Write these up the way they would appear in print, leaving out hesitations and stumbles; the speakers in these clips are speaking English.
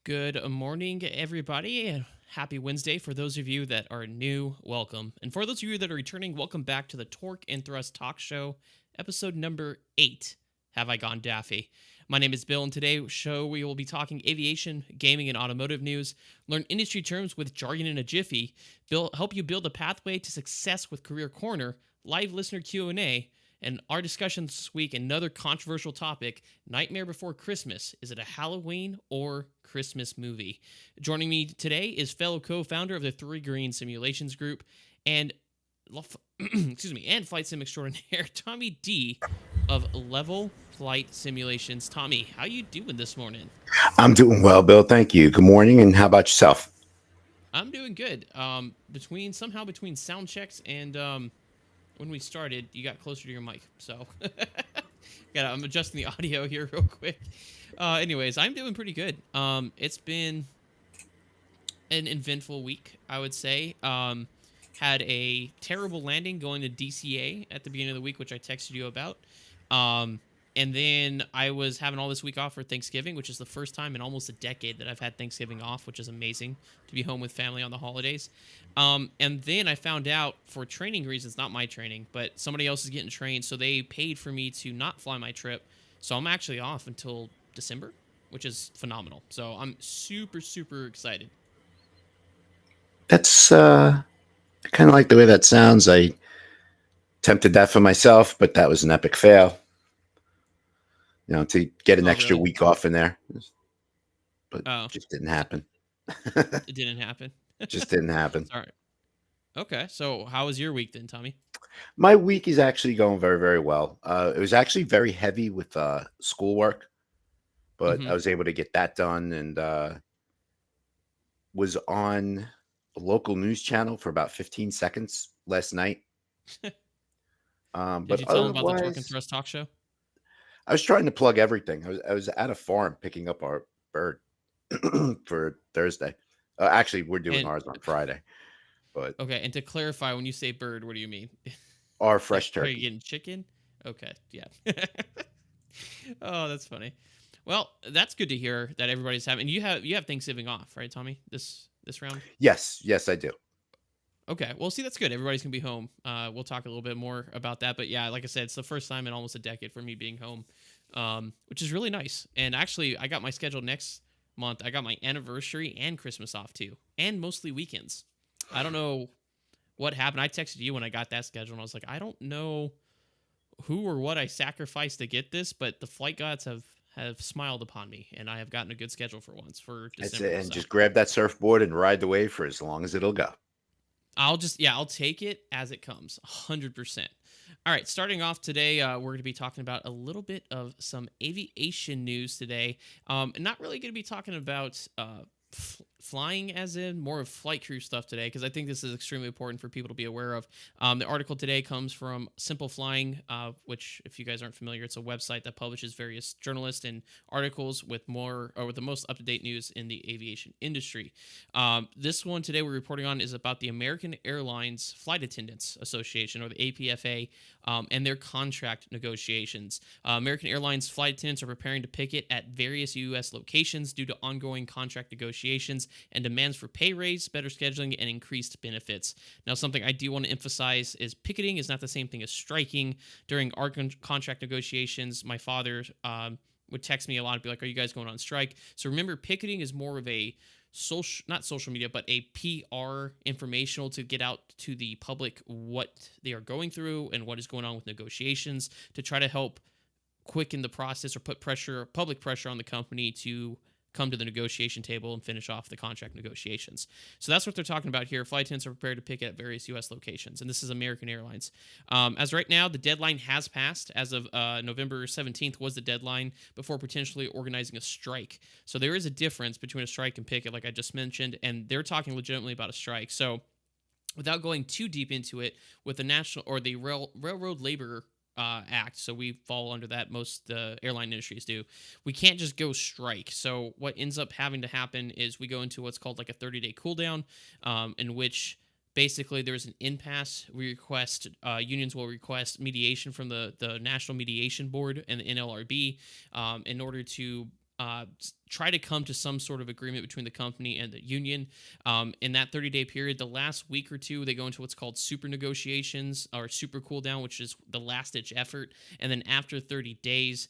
Good morning, everybody. Happy Wednesday. For those of you that are new, welcome. And for those of you that are returning, welcome back to the Torque and Thrust Talk Show, episode number 8. Have I Gone Daffy? My name is Bill, and today's show we will be talking aviation, gaming, and automotive news, learn industry terms with jargon in a jiffy, help you build a pathway to success with Career Corner, live listener Q&A, and our discussion this week, another controversial topic, Nightmare Before Christmas. Is it a Halloween or Christmas movie? Joining me today is fellow co-founder of the Three Green Simulations Group and and flight sim extraordinaire, Tommy D of Level Flight Simulations. Tommy, how you doing this morning? I'm doing well, Bill. Thank you. Good morning. And how about yourself? I'm doing good. Between sound checks and when we started, you got closer to your mic, so I'm adjusting the audio here real quick. Anyways, I'm doing pretty good. It's been an eventful week, I would say. Had a terrible landing going to DCA at the beginning of the week, which I texted you about. And then I was having all this week off for Thanksgiving, which is the first time in almost a decade that I've had Thanksgiving off, which is amazing to be home with family on the holidays. And then I found out, for training reasons, not my training, but somebody else is getting trained, so they paid for me to not fly my trip. So I'm actually off until December, which is phenomenal. So I'm super, super excited. That's kind of like the way that sounds. I attempted that for myself, but that was an epic fail. To get an extra week off in there, but just didn't happen. It didn't happen. Just didn't happen. All right. Okay. So how was your week then, Tommy? My week is actually going very, very well. It was actually very heavy with schoolwork, but I was able to get that done and was on a local news channel for about 15 seconds last night. Did you tell them about the Torque and Thrust Talk Show? I was trying to plug everything. I was at a farm picking up our bird for Thursday. Actually, we're doing ours on Friday. But okay, and to clarify, when you say bird, what do you mean? Our fresh turkey. Are you getting chicken? Okay, yeah. Oh, that's funny. Well, that's good to hear that everybody's having. You have Thanksgiving off, right, Tommy? This round? Yes, I do. Okay, well, see, that's good. Everybody's gonna be home. We'll talk a little bit more about that, but yeah, like I said, it's the first time in almost a decade for me being home, which is really nice. And actually, I got my schedule next month. I got my anniversary and Christmas off too, and mostly weekends. I don't know what happened. I texted you when I got that schedule, and I was like, I don't know who or what I sacrificed to get this, but the flight gods have smiled upon me, and I have gotten a good schedule for once for That's it. December. And So just grab that surfboard and ride the wave for as long as it'll go. I'll take it as it comes, 100%. All right, starting off today, we're going to be talking about a little bit of some aviation news today. Not really going to be talking about flying as in more of flight crew stuff today, because I think this is extremely important for people to be aware of. The article today comes from Simple Flying, which, if you guys aren't familiar, it's a website that publishes various journalists and articles with with the most up-to-date news in the aviation industry. This one today we're reporting on is about the American Airlines Flight Attendants Association, or the APFA, and their contract negotiations. American Airlines flight attendants are preparing to picket at various U.S. locations due to ongoing contract negotiations and demands for pay raise, better scheduling, and increased benefits. Now, something I do want to emphasize is picketing is not the same thing as striking. During our contract negotiations, my father would text me a lot and be like, "Are you guys going on strike?" So remember, picketing is more of a not social media, but a PR informational to get out to the public what they are going through and what is going on with negotiations, to try to help quicken the process or put public pressure on the company to come to the negotiation table and finish off the contract negotiations. So that's what they're talking about here. Flight attendants are prepared to picket at various U.S. locations, and this is American Airlines. As right now, the deadline has passed. As of November 17th was the deadline before potentially organizing a strike. So there is a difference between a strike and picket, like I just mentioned, and they're talking legitimately about a strike. So without going too deep into it, with the national or the Railroad Labor Act, so we fall under that. Most airline industries do. We can't just go strike. So what ends up having to happen is we go into what's called like a 30-day cool down, in which basically there's an impasse. Unions will request mediation from the National Mediation Board and the NLRB, in order to try to come to some sort of agreement between the company and the union. In that 30-day period, the last week or two, they go into what's called super negotiations or super cool down, which is the last-ditch effort. And then after 30 days,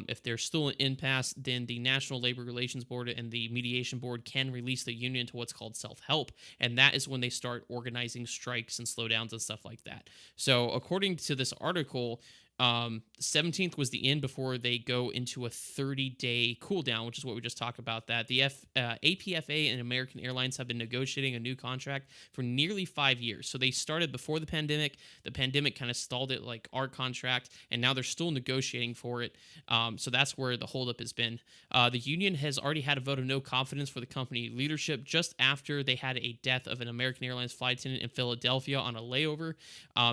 if there's still an impasse, then the National Labor Relations Board and the Mediation Board can release the union to what's called self-help. And that is when they start organizing strikes and slowdowns and stuff like that. So according to this article, 17th was the end before they go into a 30-day cool down, which is what we just talked about. That the APFA and American Airlines have been negotiating a new contract for nearly 5 years. So they started before the pandemic. The pandemic kind of stalled it, like our contract, and now they're still negotiating for it. So that's where the holdup has been. The union has already had a vote of no confidence for the company leadership just after they had a death of an American Airlines flight attendant in Philadelphia on a layover.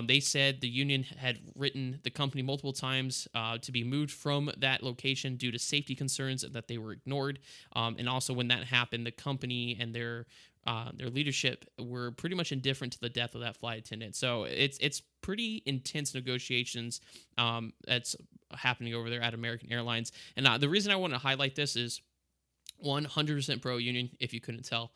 They said the union had written the company multiple times to be moved from that location due to safety concerns, and that they were ignored. And also, when that happened, the company and their leadership were pretty much indifferent to the death of that flight attendant. So it's pretty intense negotiations that's happening over there at American Airlines. And the reason I want to highlight this is 100% pro union, if you couldn't tell.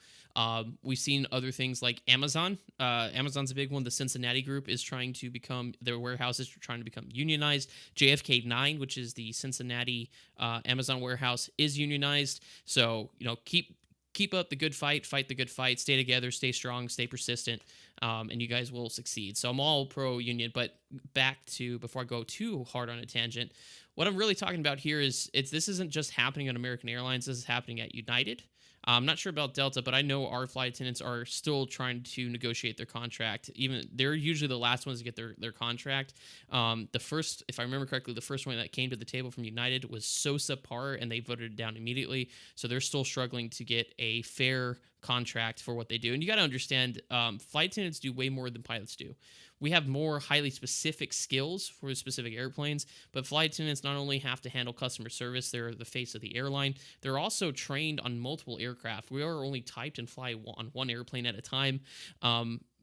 We've seen other things like Amazon. Amazon's a big one. The Cincinnati group is trying to become, their warehouses are trying to become unionized. JFK 9, which is the Cincinnati Amazon warehouse, is unionized. So, keep up the good fight the good fight, stay together, stay strong, stay persistent, and you guys will succeed. So I'm all pro union. But back to, before I go too hard on a tangent, what I'm really talking about here is this isn't just happening on American Airlines. This is happening at United. I'm not sure about Delta, but I know our flight attendants are still trying to negotiate their contract. Even they're usually the last ones to get their contract. The first, if I remember correctly, the first one that came to the table from United was so subpar, and they voted it down immediately. So they're still struggling to get a fair contract for what they do. And you got to understand, flight attendants do way more than pilots do. We have more highly specific skills for specific airplanes, but flight attendants not only have to handle customer service, they're the face of the airline, they're also trained on multiple aircraft. We are only typed and fly on one airplane at a time,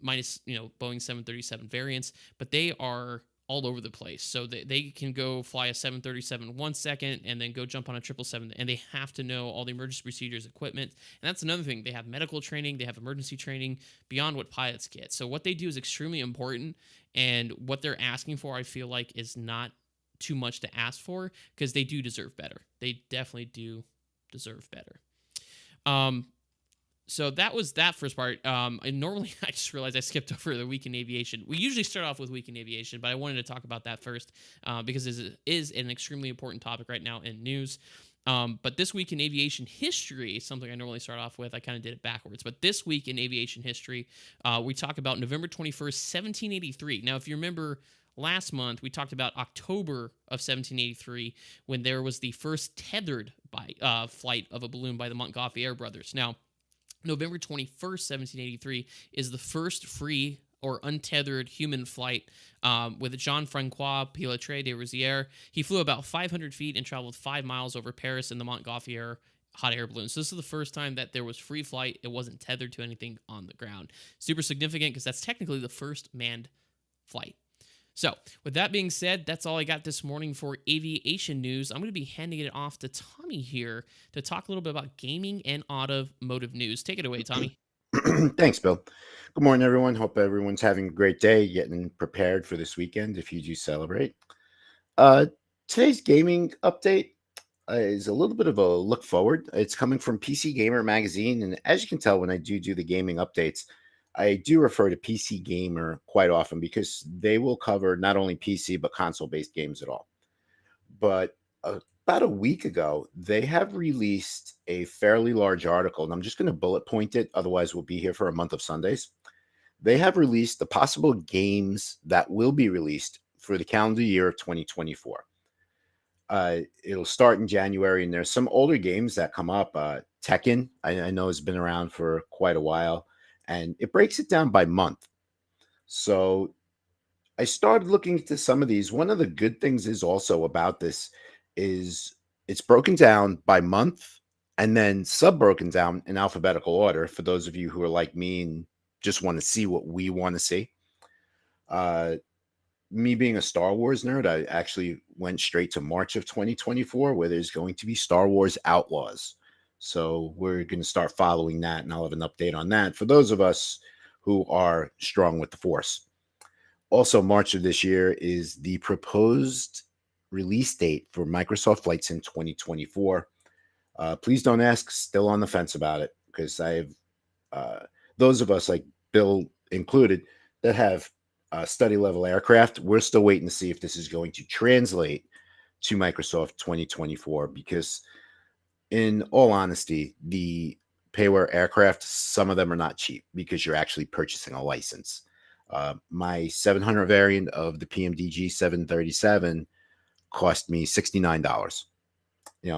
minus, Boeing 737 variants, but they are all over the place. So they can go fly a 737 1 second and then go jump on a 777, and they have to know all the emergency procedures, equipment. And that's another thing. They have medical training, they have emergency training beyond what pilots get. So what they do is extremely important, and what they're asking for, I feel like, is not too much to ask for, because they do deserve better. They definitely do deserve better. Um, so that was that first part. And normally I just realized I skipped over the week in aviation. We usually start off with week in aviation, but I wanted to talk about that first because it is an extremely important topic right now in news. But this week in aviation history, something I normally start off with, I kind of did it backwards. But this week in aviation history, we talk about November 21st, 1783. Now, if you remember last month, we talked about October of 1783 when there was the first tethered flight of a balloon by the Montgolfier brothers. Now, November 21st, 1783, is the first free or untethered human flight with Jean-Francois Pilatre de Rouzières. He flew about 500 feet and traveled 5 miles over Paris in the Montgolfier hot air balloon. So this is the first time that there was free flight. It wasn't tethered to anything on the ground. Super significant because that's technically the first manned flight. So, with that being said, that's all I got this morning for aviation news. I'm going to be handing it off to Tommy here to talk a little bit about gaming and automotive news. Take it away, Tommy. Thanks, Bill. Good morning, everyone. Hope everyone's having a great day, getting prepared for this weekend if you do celebrate. Uh, Today's gaming update is a little bit of a look forward. It's coming from PC Gamer magazine, and as you can tell, when I do the gaming updates, I do refer to PC Gamer quite often because they will cover not only PC but console-based games at all. But about a week ago, they have released a fairly large article, and I'm just going to bullet point it. Otherwise, we'll be here for a month of Sundays. They have released the possible games that will be released for the calendar year of 2024. It'll start in January, and there's some older games that come up. Tekken, I know, has been around for quite a while, and it breaks it down by month. So I started looking into some of these. One of the good things is also about this is it's broken down by month and then sub-broken down in alphabetical order for those of you who are like me and just want to see what we want to see. Me being a Star Wars nerd, I actually went straight to March of 2024 where there's going to be Star Wars Outlaws. So we're going to start following that, and I'll have an update on that for those of us who are strong with the Force. Also, March of this year is the proposed release date for Microsoft Flight Sim 2024. Please don't ask, still on the fence about it, because I have those of us, like Bill included, that have study level aircraft. We're still waiting to see if this is going to translate to Microsoft 2024, because in all honesty, the payware aircraft, some of them are not cheap because you're actually purchasing a license. My 700 variant of the PMDG 737 cost me $69.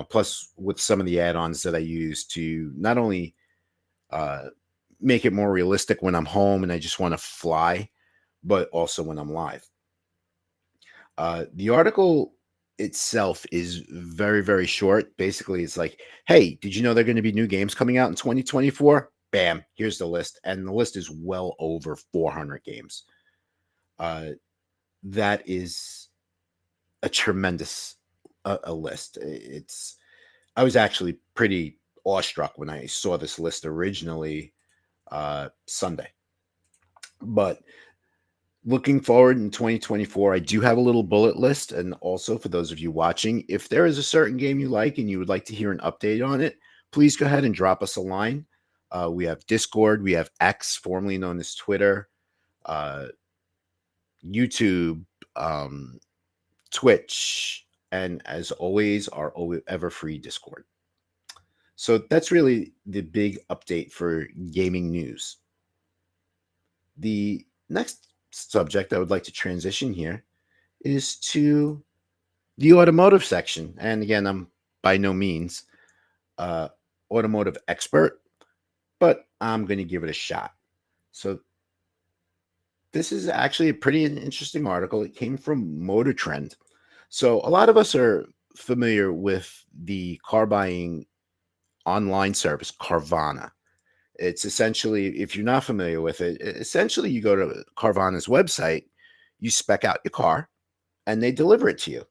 Plus with some of the add-ons that I use to not only make it more realistic when I'm home and I just want to fly, but also when I'm live. The article itself is very, very short. Basically, it's like, hey, did you know there are going to be new games coming out in 2024? Bam, here's the list. And the list is well over 400 games. That is a tremendous a list. I was actually pretty awestruck when I saw this list originally Sunday. But looking forward in 2024, I do have a little bullet list. And also for those of you watching, if there is a certain game you like and you would like to hear an update on it, please go ahead and drop us a line. We have Discord, we have X, formerly known as Twitter, YouTube, Twitch, and as always, our ever free Discord. So that's really the big update for gaming news. The next subject I would like to transition here is to the automotive section. And again, I'm by no means automotive expert, but I'm going to give it a shot. So this is actually a pretty interesting article. It came from Motor Trend. So a lot of us are familiar with the car buying online service, Carvana. It's essentially, if you're not familiar with it, essentially you go to Carvana's website, you spec out your car, and they deliver it to you.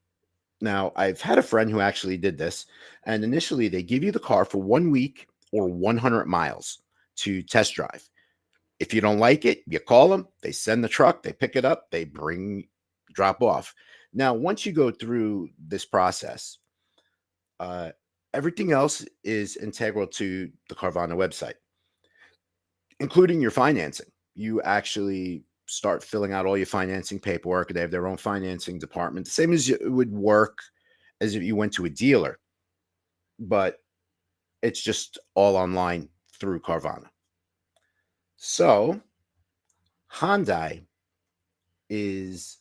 Now, I've had a friend who actually did this, and initially they give you the car for 1 week or 100 miles to test drive. If you don't like it, you call them, they send the truck, they pick it up, they drop off. Now, once you go through this process, Everything else is integral to the Carvana website, including your financing. You actually start filling out all your financing paperwork. They have their own financing department, the same as it would work as if you went to a dealer, but it's just all online through Carvana. So Hyundai is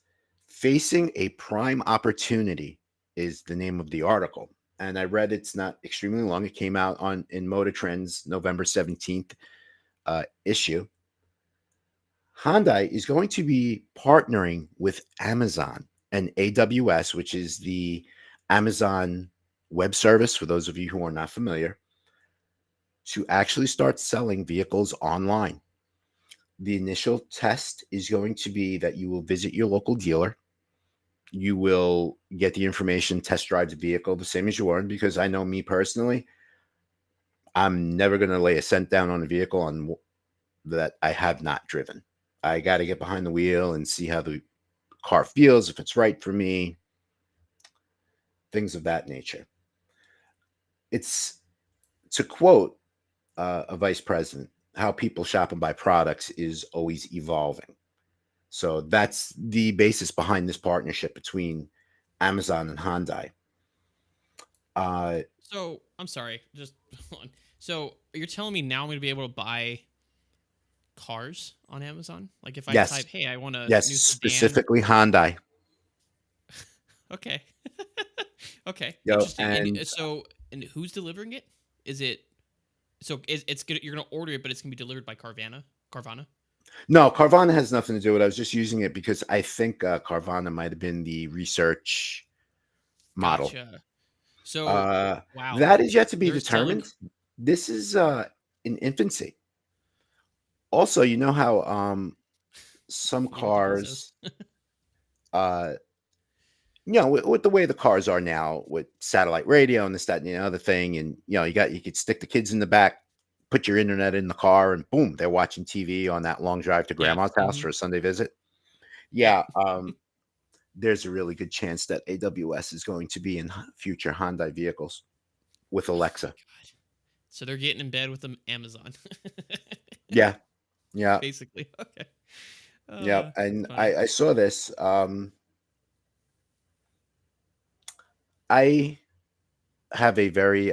facing a prime opportunity is the name of the article. And I read it's not extremely long. It came out on in Motor Trend's November 17th issue. Hyundai is going to be partnering with Amazon and AWS, which is the Amazon Web Service, for those of you who are not familiar, to actually start selling vehicles online. The initial test is going to be that you will visit your local dealer. You will get the information, test drive the vehicle the same as you are, because I know me personally, I'm never going to lay a cent down on a vehicle on that I have not driven. I got to get behind the wheel and see how the car feels, if it's right for me, things of that nature. It's, to quote a vice president, how people shop and buy products is always evolving. So that's the basis behind this partnership between Amazon and Hyundai. So I'm sorry, just hold on. So you're telling me now I'm going to be able to buy cars on Amazon? Like if I Yes, type, "Hey, I want a yes, new sedan." specifically Hyundai. Okay. Okay. Yo, Interesting. And and and who's delivering it? Is it it's gonna you're gonna order it, but it's gonna be delivered by Carvana? Carvana? no, Carvana has nothing to do with it. I was just using it because I think Carvana might have been the research model. Gotcha. So Uh, wow, that is yet to be they're selling. determined. This is in infancy. Also, you know how some You know what the rule says. cars, uh, with the way the cars are now with satellite radio and this, that, and the other thing, and you could stick the kids in the back, put your internet in the car, and boom, they're watching TV on that long drive to Yeah. grandma's house for a Sunday visit. Yep. Yeah, there's a really good chance that AWS is going to be in future Hyundai vehicles with Oh my Alexa. god. So they're getting in bed with the Amazon. Yeah, yeah, Basically. Okay. yeah. That's And funny. I saw this. I have a very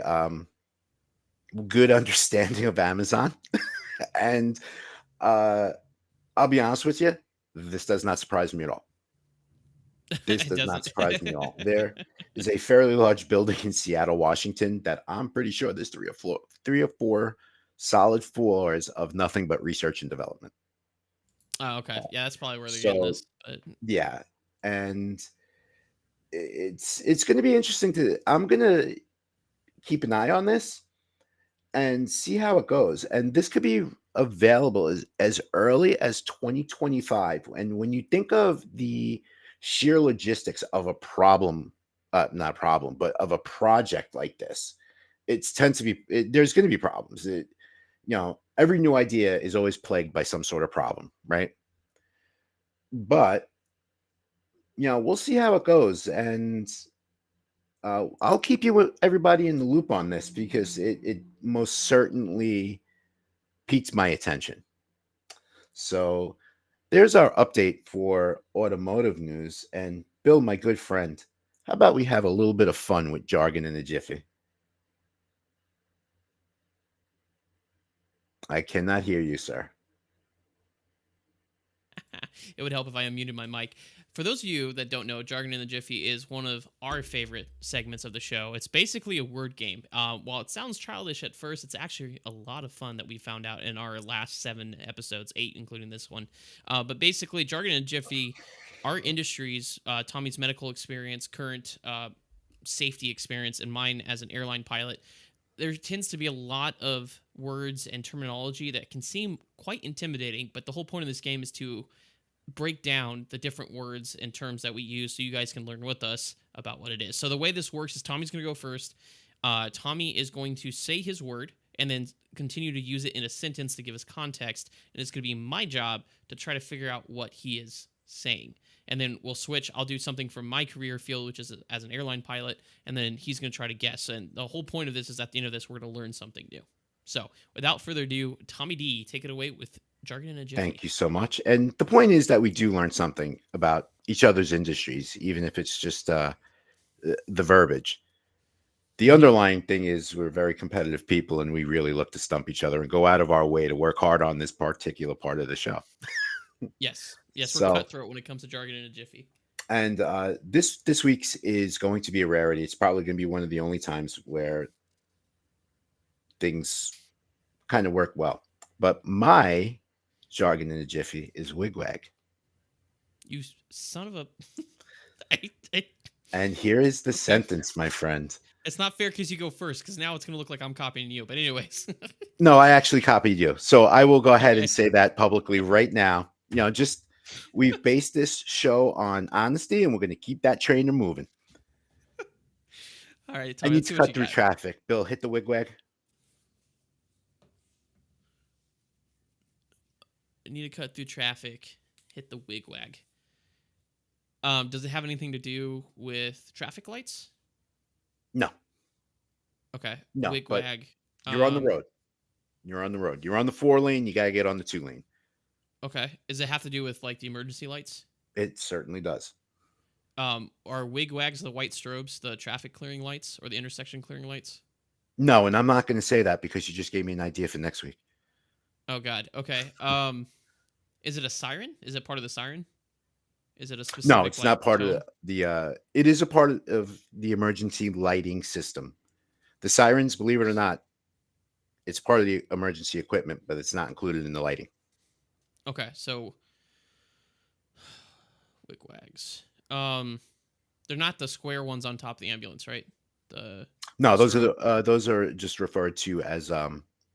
good understanding of Amazon, and uh, I'll be honest with you, this does not surprise me at all. This It does not doesn't. surprise me at all. There is a fairly large building in Seattle, Washington, that I'm pretty sure there's three or four solid floors of nothing but research and development. Oh, okay. Uh, Yeah, that's probably where they're getting So this. But yeah, and it's going to be interesting to. I'm going to keep an eye on this and see how it goes. And this could be available as early as 2025. And when you think of the sheer logistics of a problem, not a problem, but of a project like this, it's tends to be there's going to be problems. Every new idea is always plagued by some sort of problem, right? But we'll see how it goes, and I'll keep everybody in the loop on this because it most certainly piqued my attention. So there's our update for automotive news. And Bill, my good friend, how about we have a little bit of fun with jargon in a jiffy? I cannot hear you, sir. it would help if I unmuted my mic. For those of you that don't know, Jargon in the Jiffy is one of our favorite segments of the show. It's basically a word game. While it sounds childish at first, it's actually a lot of fun that we found out in our last 7 episodes, 8 including this one. But basically, Jargon in the Jiffy, our industries, Tommy's medical experience, current safety experience, and mine as an airline pilot, there tends to be a lot of words and terminology that can seem quite intimidating, but the whole point of this game is to break down the different words and terms that we use so you guys can learn with us about what it is. So the way this works is Tommy's going to go first. Tommy is going to say his word and then continue to use it in a sentence to give us context. And it's going to be my job to try to figure out what he is saying. And then we'll switch. I'll do something from my career field, which is as an airline pilot, and then he's going to try to guess. And the whole point of this is at the end of this, we're going to learn something new. So without further ado, Tommy D, take it away with jargon in a Thank jiffy. you so much. And the point is that we do learn something about each other's industries, even if it's just the verbiage. The Mm-hmm. underlying thing is we're very competitive people and we really look to stump each other and go out of our way to work hard on this particular part of the show. Yes. Yes, we're So, cutthroat when it comes to jargon in a jiffy. and this week's is going to be a rarity. It's probably going to be one of the only times where things kind of work well. But my jargon in a jiffy is wigwag. You son of a. I, And here is the okay. sentence, my friend. It's not fair because you go first, because now it's going to look like I'm copying you. But, anyways. No, I actually copied you. So I will go ahead Okay. and say that publicly right now. Just we've based this show on honesty and we're going to keep that train moving. All right, I Tommy, need let's to see what you cut through got. traffic. Bill, hit the wigwag. I need to cut through traffic. Hit the wigwag. Does it have anything to do with traffic lights? No, Okay. no, but Wigwag. you're on the Um, road. You're on the road. You're on the 4 lane. You got to get on the 2 lane. okay. Does it have to do with like the emergency lights? It certainly does. Are wigwags the white strobes, the traffic clearing lights, or the intersection clearing lights? No, and I'm not going to say that because you just gave me an idea for next week. Oh God. Okay. Is it a siren? Is it part of the siren? Is it a No, specific it's like not part of tone? it is a part of the emergency lighting system. The sirens, believe it or not, it's part of the emergency equipment, but it's not included in the lighting. Okay. So wigwags. They're not the square ones on top of the ambulance, right? The No, the those are strobe those are just referred to as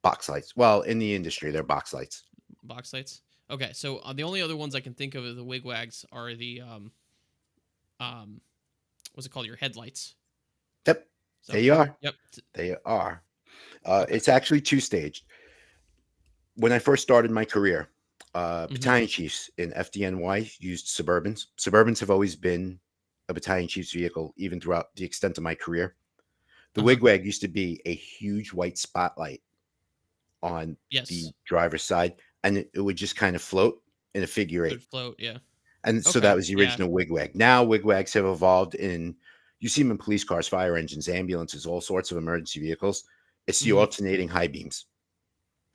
box lights. Well, in the industry, they're box lights. box lights. Okay, so the only other ones I can think of the wigwags are the um what's it called? Your headlights. Yep, there So you are. yep. They are. Okay. It's actually two-staged. When I first started my career, Mm-hmm. battalion chiefs in FDNY used Suburbans. Suburbans have always been a battalion chief's vehicle, even throughout the extent of my career. The Uh-huh. wigwag used to be a huge white spotlight on the Yes. driver's side, and it would just kind of float in a figure It eight. would float, yeah. And so that Okay. was the Yeah. original wigwag. Now wigwags have evolved in you see them in police cars, fire engines, ambulances, all sorts of emergency vehicles. It's the Mm-hmm. alternating high beams.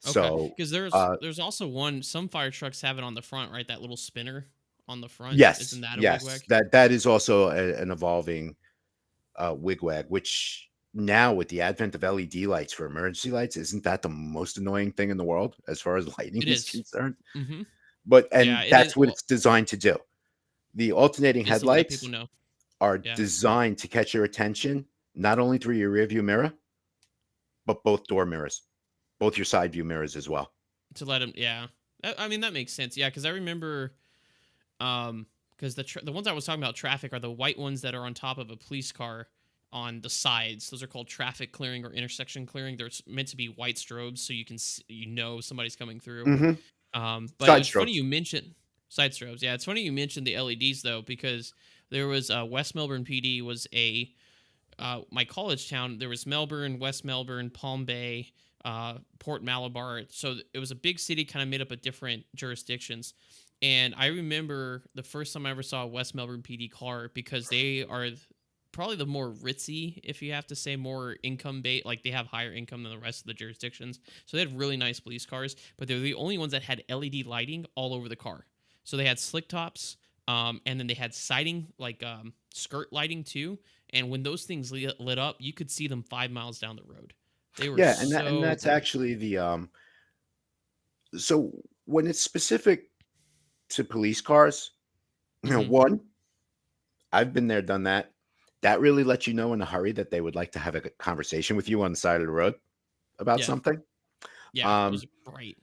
Okay. So Because there's uh there's also one some fire trucks have it on the front, right? That little spinner on the front. Isn't yes, that a yes, wigwag? that is also an evolving wigwag, which now with the advent of LED lights for emergency lights, isn't that the most annoying thing in the world as far as lighting It is is. concerned? Mm-hmm. But Yeah, and it is. that's what Well, it's designed to do. The alternating is to let people headlights know. are Yeah. designed to catch your attention not only through your rear view mirror, but both door mirrors, both your side view mirrors as well. To let them, yeah. I mean, that makes sense. Yeah, because I remember because the ones I was talking about traffic are the white ones that are on top of a police car on the sides. Those are called traffic clearing or intersection clearing. They're meant to be white strobes so you can somebody's coming through. Hmm. But Side it's funny strobes. you mentioned side strobes. Yeah, it's funny you mentioned the LEDs though, because there was West Melbourne PD was a my college town. There was Melbourne, West Melbourne, Palm Bay, Port Malabar. So it was a big city, kind of made up of different jurisdictions. And I remember the first time I ever saw a West Melbourne PD car, because they are probably the more ritzy, if you have to say, more income bait. Like they have higher income than the rest of the jurisdictions. So they had really nice police cars, but they're the only ones that had LED lighting all over the car. So they had slick tops, and then they had siding, like skirt lighting too. And when those things lit up, you could see them 5 miles down the road. They were Yeah, and so that's bright. actually the so when it's specific to police cars, Hmm. one, I've been there, done that. That really lets you know in a hurry that they would like to have a conversation with you on the side of the road about Yeah, something. yeah, it Um, was bright.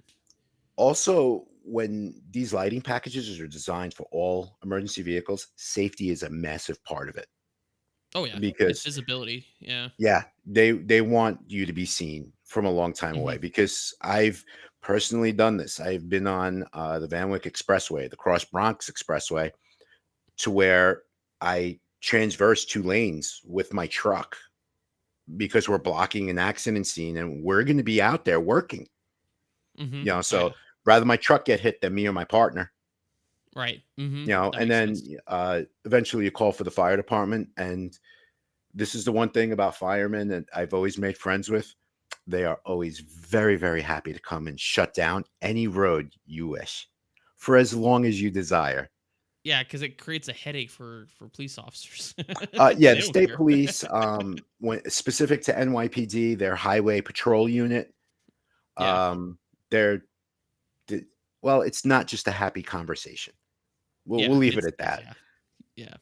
Also, when these lighting packages are designed for all emergency vehicles, safety is a massive part of it Oh yeah, it's because visibility. Yeah. yeah, they want you to be seen from a long time Hmm. away because I've personally done this. I've been on the Van Wyck Expressway, the Cross Bronx Expressway, to where I transverse 2 lanes with my truck because we're blocking an accident scene and we're going to be out there working. Mm-hmm. Oh So yeah. rather my truck get hit than me or my partner. Right. Mm-hmm. That And makes then sense. eventually you call for the fire department. And this is the one thing about firemen that I've always made friends with. They are always very, very happy to come and shut down any road you wish for as long as you desire. Yeah, because it creates a headache for police officers. Yeah, They the don't state care. police, when specific to NYPD, their highway patrol unit, Yeah. um, they're th- well, it's not just a happy conversation. We'll Yeah. leave it It's at that. yeah. Yeah.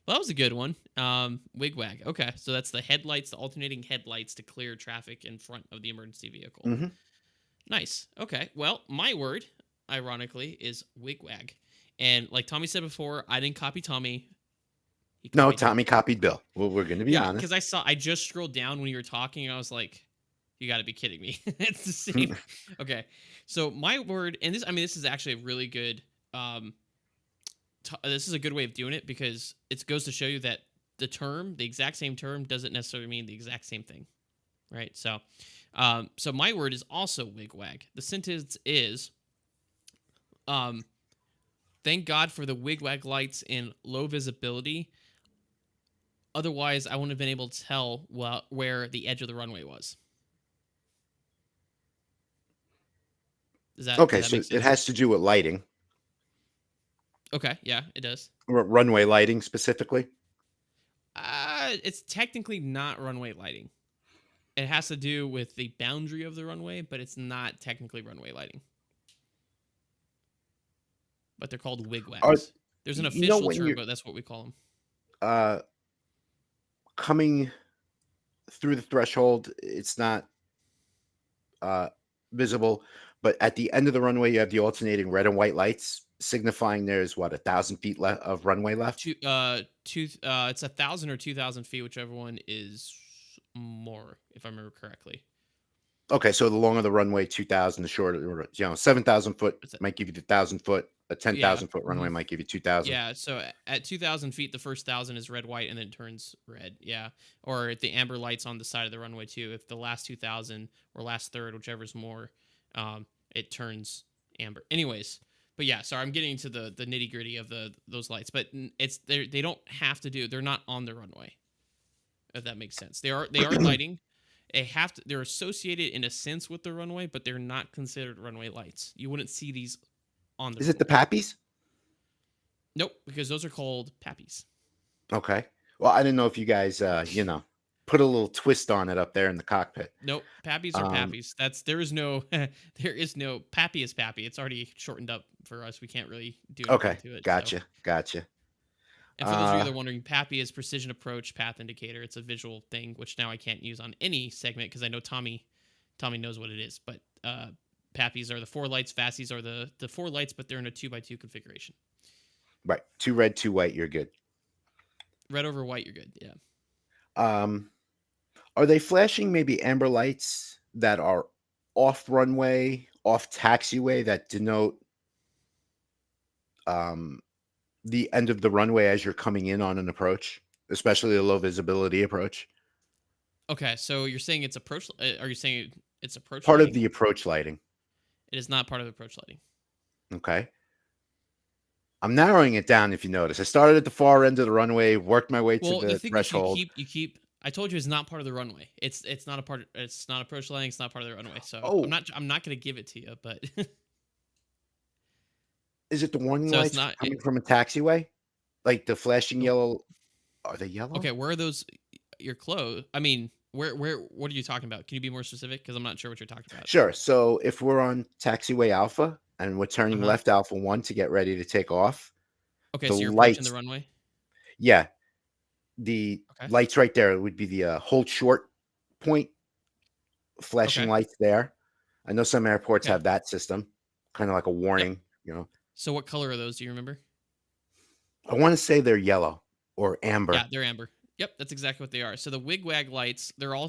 Well, that was a good one. Wigwag. Okay, so that's the headlights, the alternating headlights to clear traffic in front of the emergency vehicle. Hmm. Nice. Okay. Well, my word, ironically, is wigwag. And like Tommy said before, I didn't copy Tommy. He No, copied me. Tommy copied Bill. Well, we're going to be Yeah, honest. because I just scrolled down when you were talking. And I was like, you got to be kidding me. It's the same. Okay. So my word, and this, I mean, this is actually a really good. Um, this is a good way of doing it because it goes to show you that the exact same term, doesn't necessarily mean the exact same thing, right? So my word is also wigwag. The sentence is, um, thank God for the wigwag lights in low visibility. Otherwise, I wouldn't have been able to tell where the edge of the runway was. Does Okay, that so make it sense? has to do with lighting, Okay, yeah, it does. runway lighting specifically. It's technically not runway lighting. It has to do with the boundary of the runway, but it's not technically runway lighting. But they're called Are wigwags. There's an you know official when term, you're but that's what we call them. uh, coming through the threshold, it's not uh, visible, but at the end of the runway, you have the alternating red and white lights, signifying there's what 1,000 feet of runway left. It's 1,000 or 2,000 feet, whichever one is more, if I remember correctly. Okay, so the longer the runway, 2,000. The shorter, 7,000 foot It's might give you the 1,000 foot. A yeah, 10,000 foot runway might give you 2,000. yeah. So at 2,000 feet, the first 1,000 is red, white, and then it turns red. Yeah, or the amber lights on the side of the runway too. If the last 2,000 or last third, whichever's more, it turns amber. Anyways, but yeah, sorry, I'm getting to the nitty gritty of those lights, but they don't have to do. They're not on the runway. If that makes sense, they are lighting. They're associated in a sense with the runway, but they're not considered runway lights. You wouldn't see these on the Is it the runway. Pappies? Nope, because those are called pappies. Okay. Well, I didn't know if you guys, put a little twist on it up there in the cockpit. Nope, pappies are Um, pappies. There is no there is no pappy is pappy. It's already shortened up for us. We can't really do anything okay. to it. So, Gotcha. Gotcha. and for those of you that Uh, are wondering, pappy is precision approach path indicator. It's a visual thing which now I can't use on any segment because I know Tommy knows what it is. But pappies are the four lights. Fassies are the four lights, but they're in a 2x2 configuration. right. 2 red, 2 white. You're good. Red over white, you're good. Yeah. Um, are they flashing maybe amber lights that are off runway, off taxiway that denote um, the end of the runway as you're coming in on an approach, especially a low visibility approach? Okay, so you're saying it's approach? Are you saying it's approach Part of lighting? the approach lighting. It is not part of approach lighting. Okay. I'm narrowing it down if you notice. I started at the far end of the runway, worked my way to Well, the the thing is, threshold. you keep. I told you it's not part of the runway. It's not a part. It's not approach lighting. It's not part of the runway. So Oh, I'm not gonna give it to you, but is it the warning so it's lights not. coming from a taxiway? Like the flashing The, yellow? Are they yellow? okay, where are those? Your clothes. I mean, where? What are you talking about? Can you be more specific? Because I'm not sure what you're talking about. Sure. So if we're on taxiway alpha and we're Uh turning huh. left alpha 1 to get ready to take off, Okay, the so you're approaching the lights, runway. yeah, the Okay. lights right there would be the hold short point flashing Okay. lights there. I know some airports Okay. have that system, kind of like a Yep. warning. So what color are those? Do you remember? I want to say they're yellow or Yeah, amber. they're amber. Yep, that's exactly what they are. So the wigwag lights, they're all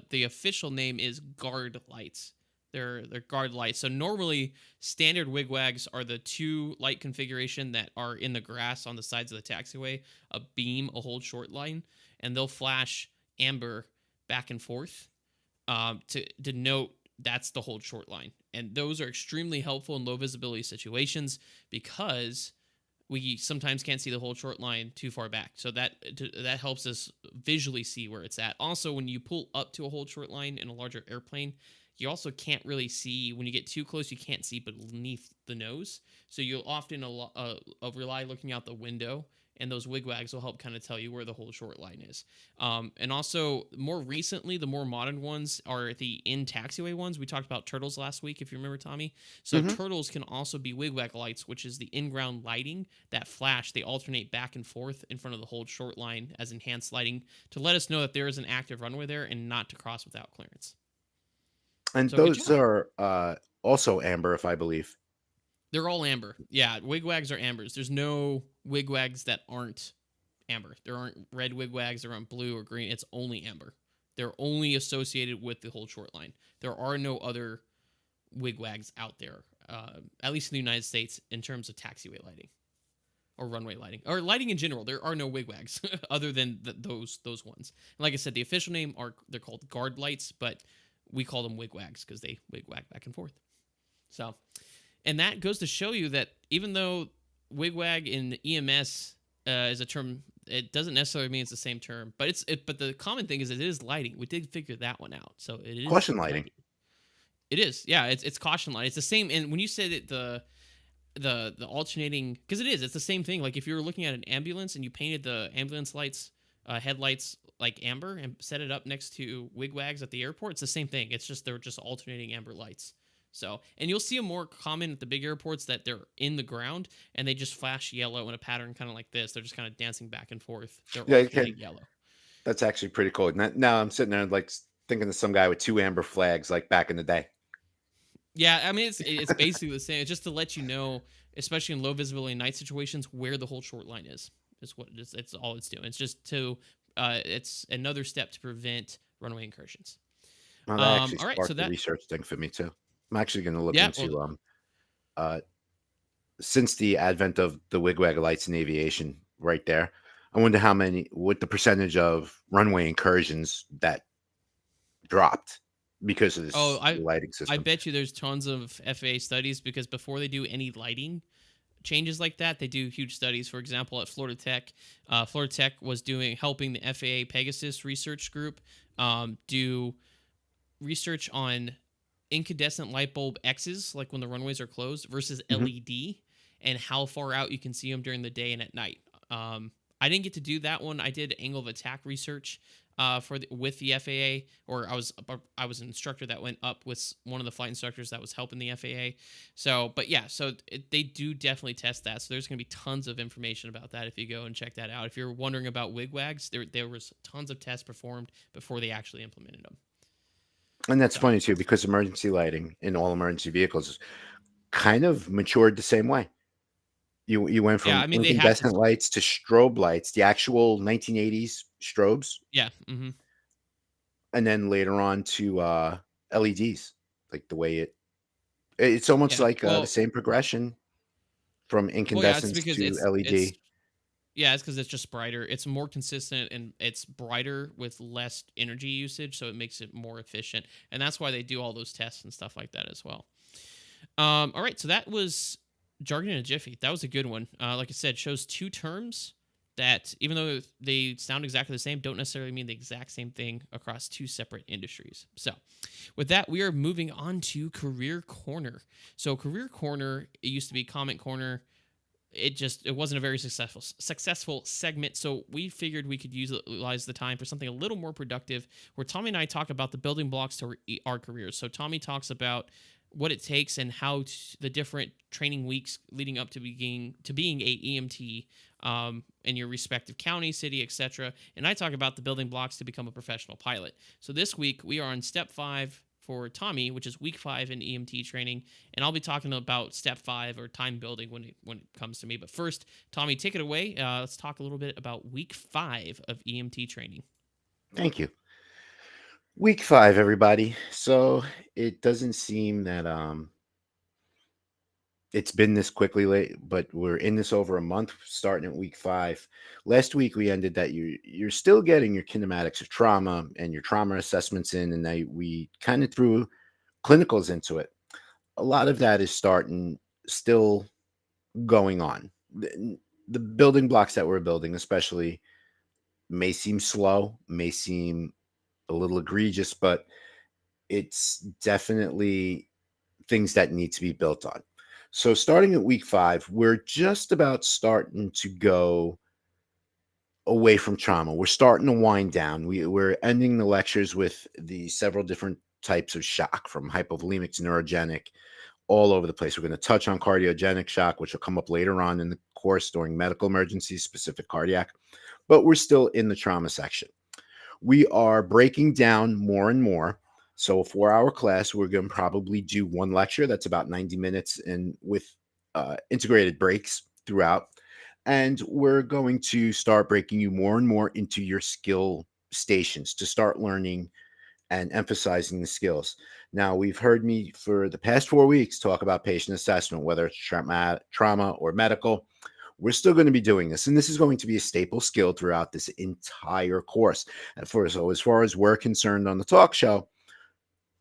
the official name is guard lights. They're guard lights. So normally standard wigwags are the 2 light configuration that are in the grass on the sides of the taxiway, a beam, a hold short line, and they'll flash amber back and forth to denote that's the hold short line. And those are extremely helpful in low visibility situations because we sometimes can't see the whole short line too far back. So that helps us visually see where it's at. Also, when you pull up to a whole short line in a larger airplane, you also can't really see when you get too close. You can't see beneath the nose, so you'll often rely looking out the window, and those wigwags will help kind of tell you where the whole short line is. And also, more recently, the more modern ones are the in taxiway ones. We talked about turtles last week, if you remember, Tommy. So Hmm. turtles can also be wigwag lights, which is the in-ground lighting that flash. They alternate back and forth in front of the hold short line as enhanced lighting to let us know that there is an active runway there and not to cross without clearance. And So good those job. are also amber, if I believe. They're all amber. Yeah, wigwags are ambers. There's no wigwags that aren't amber. There aren't red wigwags, there aren't blue or green. It's only amber. They're only associated with the whole short line. There are no other wigwags out there, at least in the United States, in terms of taxiway lighting or runway lighting or lighting in general. There are no wigwags other than those ones. And like I said, the official name they're called guard lights, but we call them wigwags because they wigwag back and forth. So, and that goes to show you that even though wigwag in EMS is a term, it doesn't necessarily mean it's the same term. But but the common thing is it is lighting. We did figure that one out. So it is Caution lighting. lighting. It is, yeah. It's caution light. It's the same. And when you say that the alternating, because it's the same thing. Like if you were looking at an ambulance and you painted the ambulance lights, headlights like amber and set it up next to wigwags at the airport, it's the same thing. It's just they're just alternating amber lights. So, and you'll see them more common at the big airports that they're in the ground and they just flash yellow in a pattern kind of like this. They're just kind of dancing back and forth. They're Yeah, you can. alternating yellow. That's actually pretty cool. Now I'm sitting there like thinking of some guy with 2 amber flags like back in the day. Yeah, I mean it's basically the same. It's just to let you know, especially in low visibility night situations, where the whole short line is. Is what it is. It's all it's doing. It's just to it's another step to prevent runaway incursions. Well, that actually All right, so sparked the that research thing for me too. I'm actually going to look yeah, well, into uh since the advent of the wigwag lights in aviation right there. I wonder what the percentage of runway incursions that dropped because of oh, this I lighting I system. bet you there's tons of FAA studies because before they do any lighting changes like that, they do huge studies. For example, at Florida Tech, Florida Tech was helping the FAA Pegasus research group do research on incandescent light bulb X's, like when the runways are closed, versus Mhm. LED, and how far out you can see them during the day and at night. I didn't get to do that one. I did angle of attack research with the FAA, or I was an instructor that went up with one of the flight instructors that was helping the FAA. So, but yeah, so they do definitely test that. So there's going to be tons of information about that if you go and check that out. If you're wondering about wigwags, there was tons of tests performed before they actually implemented them. And that's So funny too because emergency lighting in all emergency vehicles kind of matured the same way. You went yeah, from I mean they have to. incandescent lights to strobe lights, the actual 1980s strobes, Yeah. Hmm. and then later on to LEDs. Like the way it's almost Yeah. like the same progression from Well, yeah, it's incandescence because to it's LED. yeah, it's because it's just brighter. It's more consistent and it's brighter with less energy usage, so it makes it more efficient. And that's why they do all those tests and stuff like that as well. All right, so that was jargon in a jiffy. That was a good one. Like I said, shows 2 terms that, even though they sound exactly the same, don't necessarily mean the exact same thing across 2 separate industries. So, with that, we are moving on to Career Corner. So, Career Corner, it used to be Comment Corner. It wasn't a very successful segment, so we figured we could utilize the time for something a little more productive, where Tommy and I talk about the building blocks to our careers. So Tommy talks about what it takes and how the different training weeks leading up to being a EMT in your respective county, city, etc. And I talk about the building blocks to become a professional pilot. So this week we are on step 5 for Tommy, which is week 5 in EMT training, and I'll be talking about step 5 or time building when it comes to me. But first, Tommy, take it away. Let's talk a little bit about week 5 of EMT training. Thank you. Week 5, everybody. So it doesn't seem that it's been this quickly late, but we're in this over a month, starting at week 5. Last week we ended that you're still getting your kinematics of trauma and your trauma assessments in, and we kind of threw clinicals into it. A lot of that is starting still going on. The building blocks that we're building, especially, may seem slow, may seem a little egregious, but it's definitely things that need to be built on. So, starting at week 5, we're just about starting to go away from trauma. We're starting to wind down. We're ending the lectures with the several different types of shock, from hypovolemic to neurogenic, all over the place. We're going to touch on cardiogenic shock, which will come up later on in the course during medical emergencies, specific cardiac, but we're still in the trauma section. We are breaking down more and more. So a 4-hour class, we're going to probably do one lecture that's about 90 minutes and with integrated breaks throughout. And we're going to start breaking you more and more into your skill stations to start learning and emphasizing the skills. Now, we've heard me for the past 4 weeks talk about patient assessment, whether it's trauma or medical. We're still going to be doing this, and this is going to be a staple skill throughout this entire course. So as far as we're concerned on the talk show,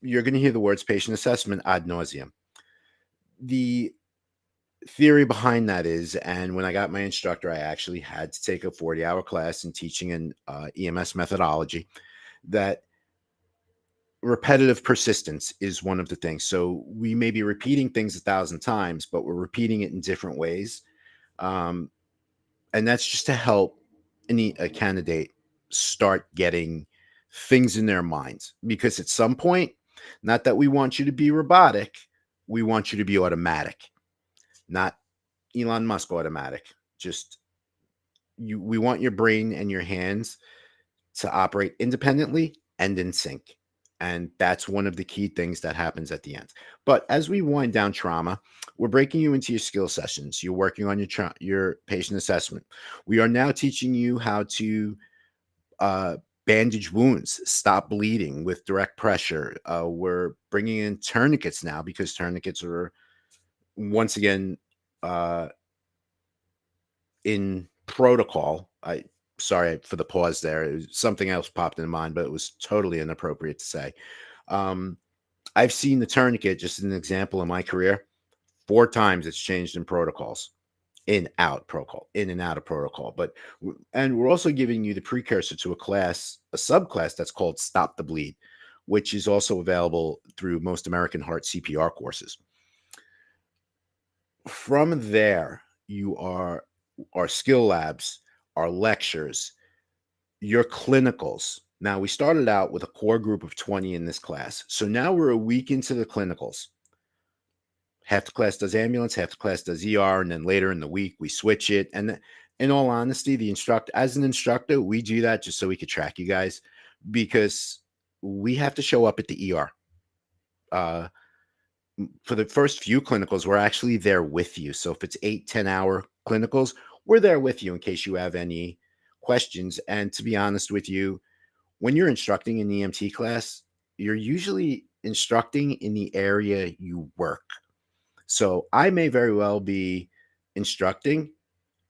you're going to hear the words patient assessment ad nauseum. The theory behind that is, and when I got my instructor, I actually had to take a 40-hour class in teaching an EMS methodology, that repetitive persistence is one of the things. So we may be repeating things 1,000 times, but we're repeating it in different ways. Um, and that's just to help a candidate start getting things in their minds. Because at some point, not that we want you to be robotic, we want you to be automatic, not Elon Musk automatic. Just we want your brain and your hands to operate independently and in sync. And that's one of the key things that happens at the end. But as we wind down trauma, we're breaking you into your skill sessions. You're working on your patient assessment. We are now teaching you how to bandage wounds, stop bleeding with direct pressure. We're bringing in tourniquets now, because tourniquets are once again in protocol. Sorry for the pause there. Something else popped in mind, but it was totally inappropriate to say. I've seen the tourniquet, just as an example, in my career. 4 times it's changed in protocols, in out protocol, in and out of protocol. And we're also giving you the precursor to a subclass that's called Stop the Bleed, which is also available through most American Heart CPR courses. From there, our skill labs, our lectures, your clinicals. Now, we started out with a core group of 20 in this class. So now we're a week into the clinicals. Half the class does ambulance, half the class does ER, and then later in the week we switch it. And in all honesty, as an instructor, we do that just so we could track you guys, because we have to show up at the ER. For the first few clinicals, we're actually there with you. So if it's 8-10 hour clinicals, we're there with you in case you have any questions. And to be honest with you, when you're instructing in the EMT class, you're usually instructing in the area you work. So I may very well be instructing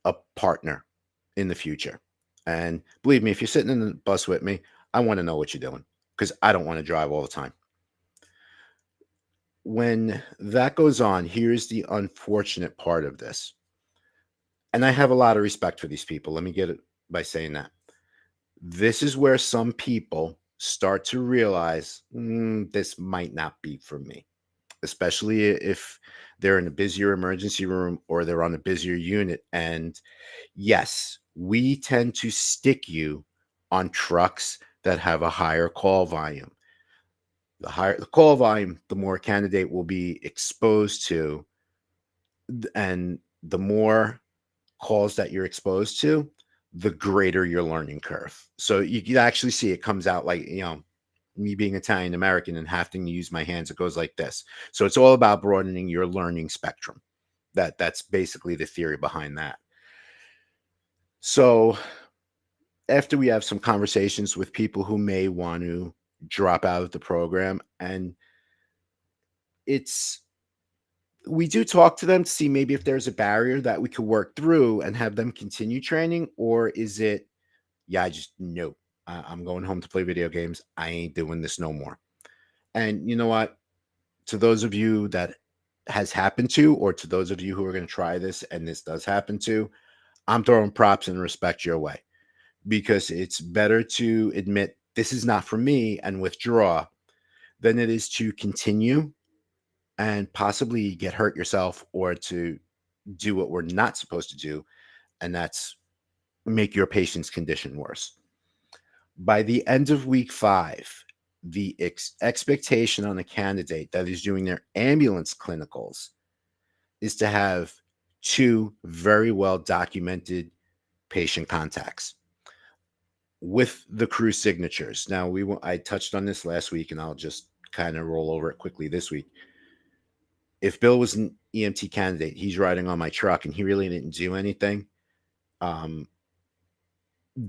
a partner in the future. And believe me, if you're sitting in the bus with me, I want to know what you're doing, because I don't want to drive all the time. When that goes on, here's the unfortunate part of this. And I have a lot of respect for these people. Let me get it by saying that. This is where some people start to realize this might not be for me, especially if they're in a busier emergency room or they're on a busier unit. And yes, we tend to stick you on trucks that have a higher call volume. The higher the call volume, the more a candidate will be exposed to, and the more calls that you're exposed to, the greater your learning curve. So you can actually see it comes out like, me being Italian American and having to use my hands, it goes like this. So it's all about broadening your learning spectrum. That's basically the theory behind that. So after we have some conversations with people who may want to drop out of the program. And it's we do talk to them to see maybe if there's a barrier that we could work through and have them continue training, or is it, yeah, I just no, I'm going home to play video games. I ain't doing this no more. And you know what? To those of you that has happened to, or to those of you who are going to try this and this does happen to, I'm throwing props and respect your way, because it's better to admit this is not for me and withdraw than it is to continue and possibly get hurt yourself, or to do what we're not supposed to do, and that's make your patient's condition worse. By the end of week 5, the expectation on a candidate that is doing their ambulance clinicals is to have 2 very well documented patient contacts with the crew signatures. Now, I touched on this last week, and I'll just kind of roll over it quickly this week. If Bill was an EMT candidate, he's riding on my truck, and he really didn't do anything. Um,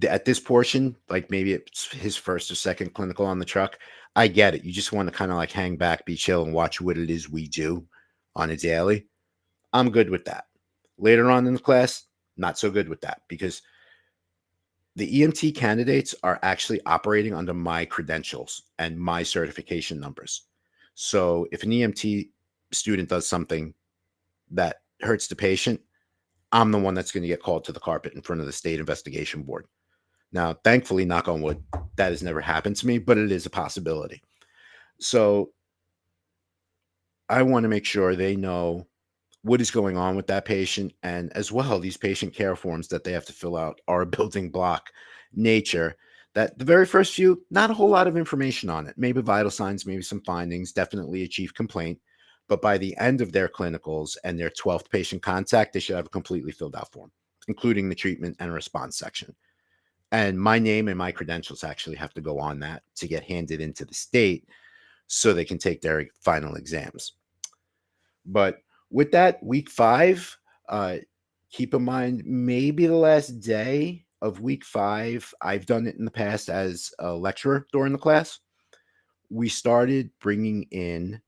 at this portion, like maybe it's his first or second clinical on the truck, I get it. You just want to kind of like hang back, be chill, and watch what it is we do on a daily. I'm good with that. Later on in the class, not so good with that, because the EMT candidates are actually operating under my credentials and my certification numbers. So if an EMT student does something that hurts the patient, I'm the one that's going to get called to the carpet in front of the state investigation board. Now, thankfully, knock on wood, that has never happened to me, but it is a possibility. So I want to make sure they know what is going on with that patient. And as well, these patient care forms that they have to fill out are a building block nature, that the very first few, not a whole lot of information on it. Maybe vital signs, maybe some findings, definitely a chief complaint. But by the end of their clinicals and their 12th patient contact, they should have a completely filled out form, including the treatment and response section. And my name and my credentials actually have to go on that to get handed into the state so they can take their final exams. But with that, week 5, uh, keep in mind, maybe the last day of week 5, I've done it in the past as a lecturer during the class. We started bringing in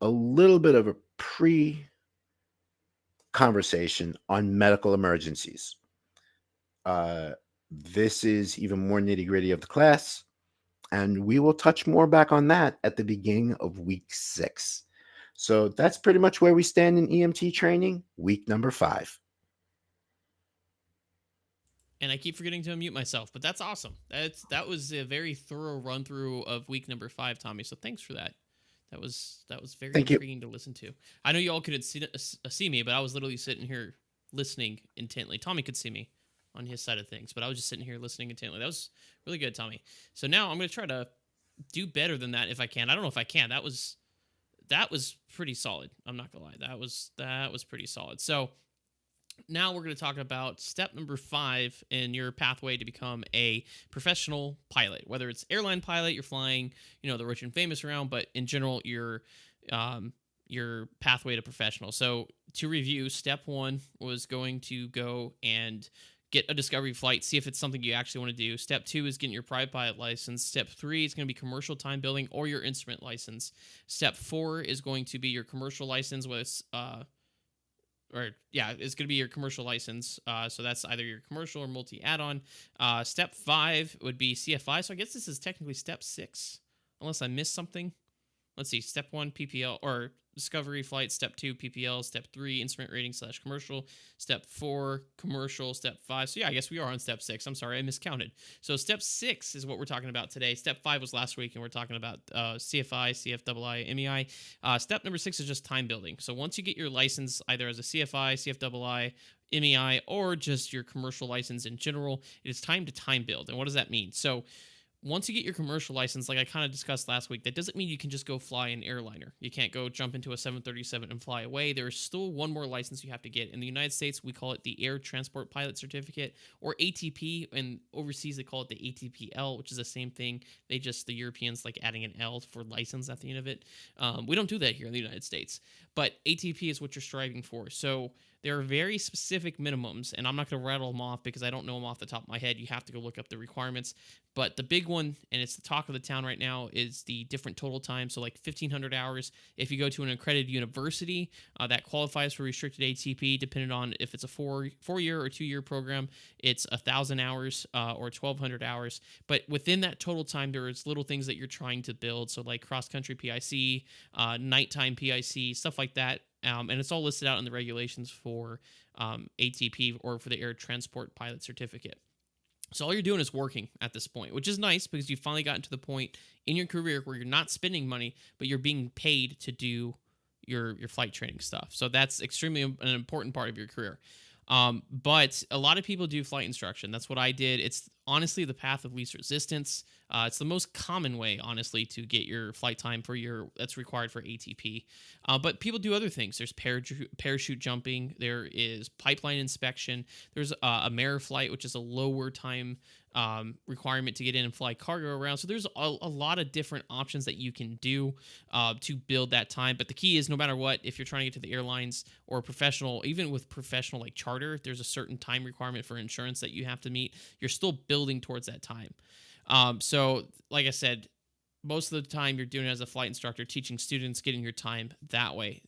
a little bit of a pre conversation on medical emergencies. This is even more nitty gritty of the class, and we will touch more back on that at the beginning of week 6. So that's pretty much where we stand in EMT training, week number 5. And I keep forgetting to unmute myself, but that's awesome. That was a very thorough run through of week number 5, Tommy. So thanks for that. That was very Thank you. intriguing to listen to. I know you all couldn't see me, but I was literally sitting here listening intently. Tommy could see me on his side of things, but I was just sitting here listening intently. That was really good, Tommy. So now I'm going to try to do better than that if I can. I don't know if I can. That was pretty solid. I'm not gonna lie. That was pretty solid. So now we're going to talk about step number 5 in your pathway to become a professional pilot. Whether it's airline pilot, you're flying, the rich and famous around, but in general, your pathway to professional. So to review, step 1 was going to go and get a discovery flight, see if it's something you actually want to do. Step 2 is getting your private pilot license. Step 3 is going to be commercial time building or your instrument license. Step 4 is going to be your commercial license, whether it's it's going to be your commercial license. So that's either your commercial or multi add-on. Step 5 would be CFI. So I guess this is technically step 6, unless I missed something. Let's see. Step 1, PPL or discovery flight. Step 2, PPL. Step 3, instrument rating / commercial. Step 4, commercial. Step 5. So yeah, I guess we are on step 6. I'm sorry, I miscounted. So step 6 is what we're talking about today. Step 5 was last week, and we're talking about CFI, CFII, MEI. Step number 6 is just time building. So once you get your license, either as a CFI, CFII, MEI, or just your commercial license in general, it is time to time build. And what does that mean? So once you get your commercial license, like I kind of discussed last week, that doesn't mean you can just go fly an airliner. You can't go jump into a 737 and fly away. There's still one more license you have to get. In the United States, we call it the Air Transport Pilot Certificate, or ATP, and overseas they call it the ATPL, which is the same thing. The Europeans like adding an L for license at the end of it. We don't do that here in the United States. but ATP is what you're striving for. So there are very specific minimums, and I'm not going to rattle them off because I don't know them off the top of my head. You have to go look up the requirements. But the big one, and it's the talk of the town right now, is the different total time. So like 1,500 hours. If you go to an accredited university, that qualifies for restricted ATP, depending on if it's a four-year or 2-year program, it's 1,000 hours or 1,200 hours. But within that total time, there's little things that you're trying to build. So like cross-country PIC, nighttime PIC, stuff like that. And it's all listed out in the regulations for ATP or for the Air Transport Pilot Certificate. So all you're doing is working at this point, which is nice because you've finally gotten to the point in your career where you're not spending money, but you're being paid to do your flight training stuff. So that's extremely an important part of your career. But a lot of people do flight instruction. That's what I did. It's honestly the path of least resistance. It's the most common way, honestly, to get your flight time that's required for ATP. But people do other things. There's parachute jumping. There is pipeline inspection. There's a mirror flight, which is a lower time requirement to get in and fly cargo around. So there's a lot of different options that you can do to build that time. But the key is, no matter what, if you're trying to get to the airlines or professional, even with professional like charter, there's a certain time requirement for insurance that you have to meet. You're still building towards that time. So like I said, most of the time you're doing it as a flight instructor, teaching students, getting your time that way.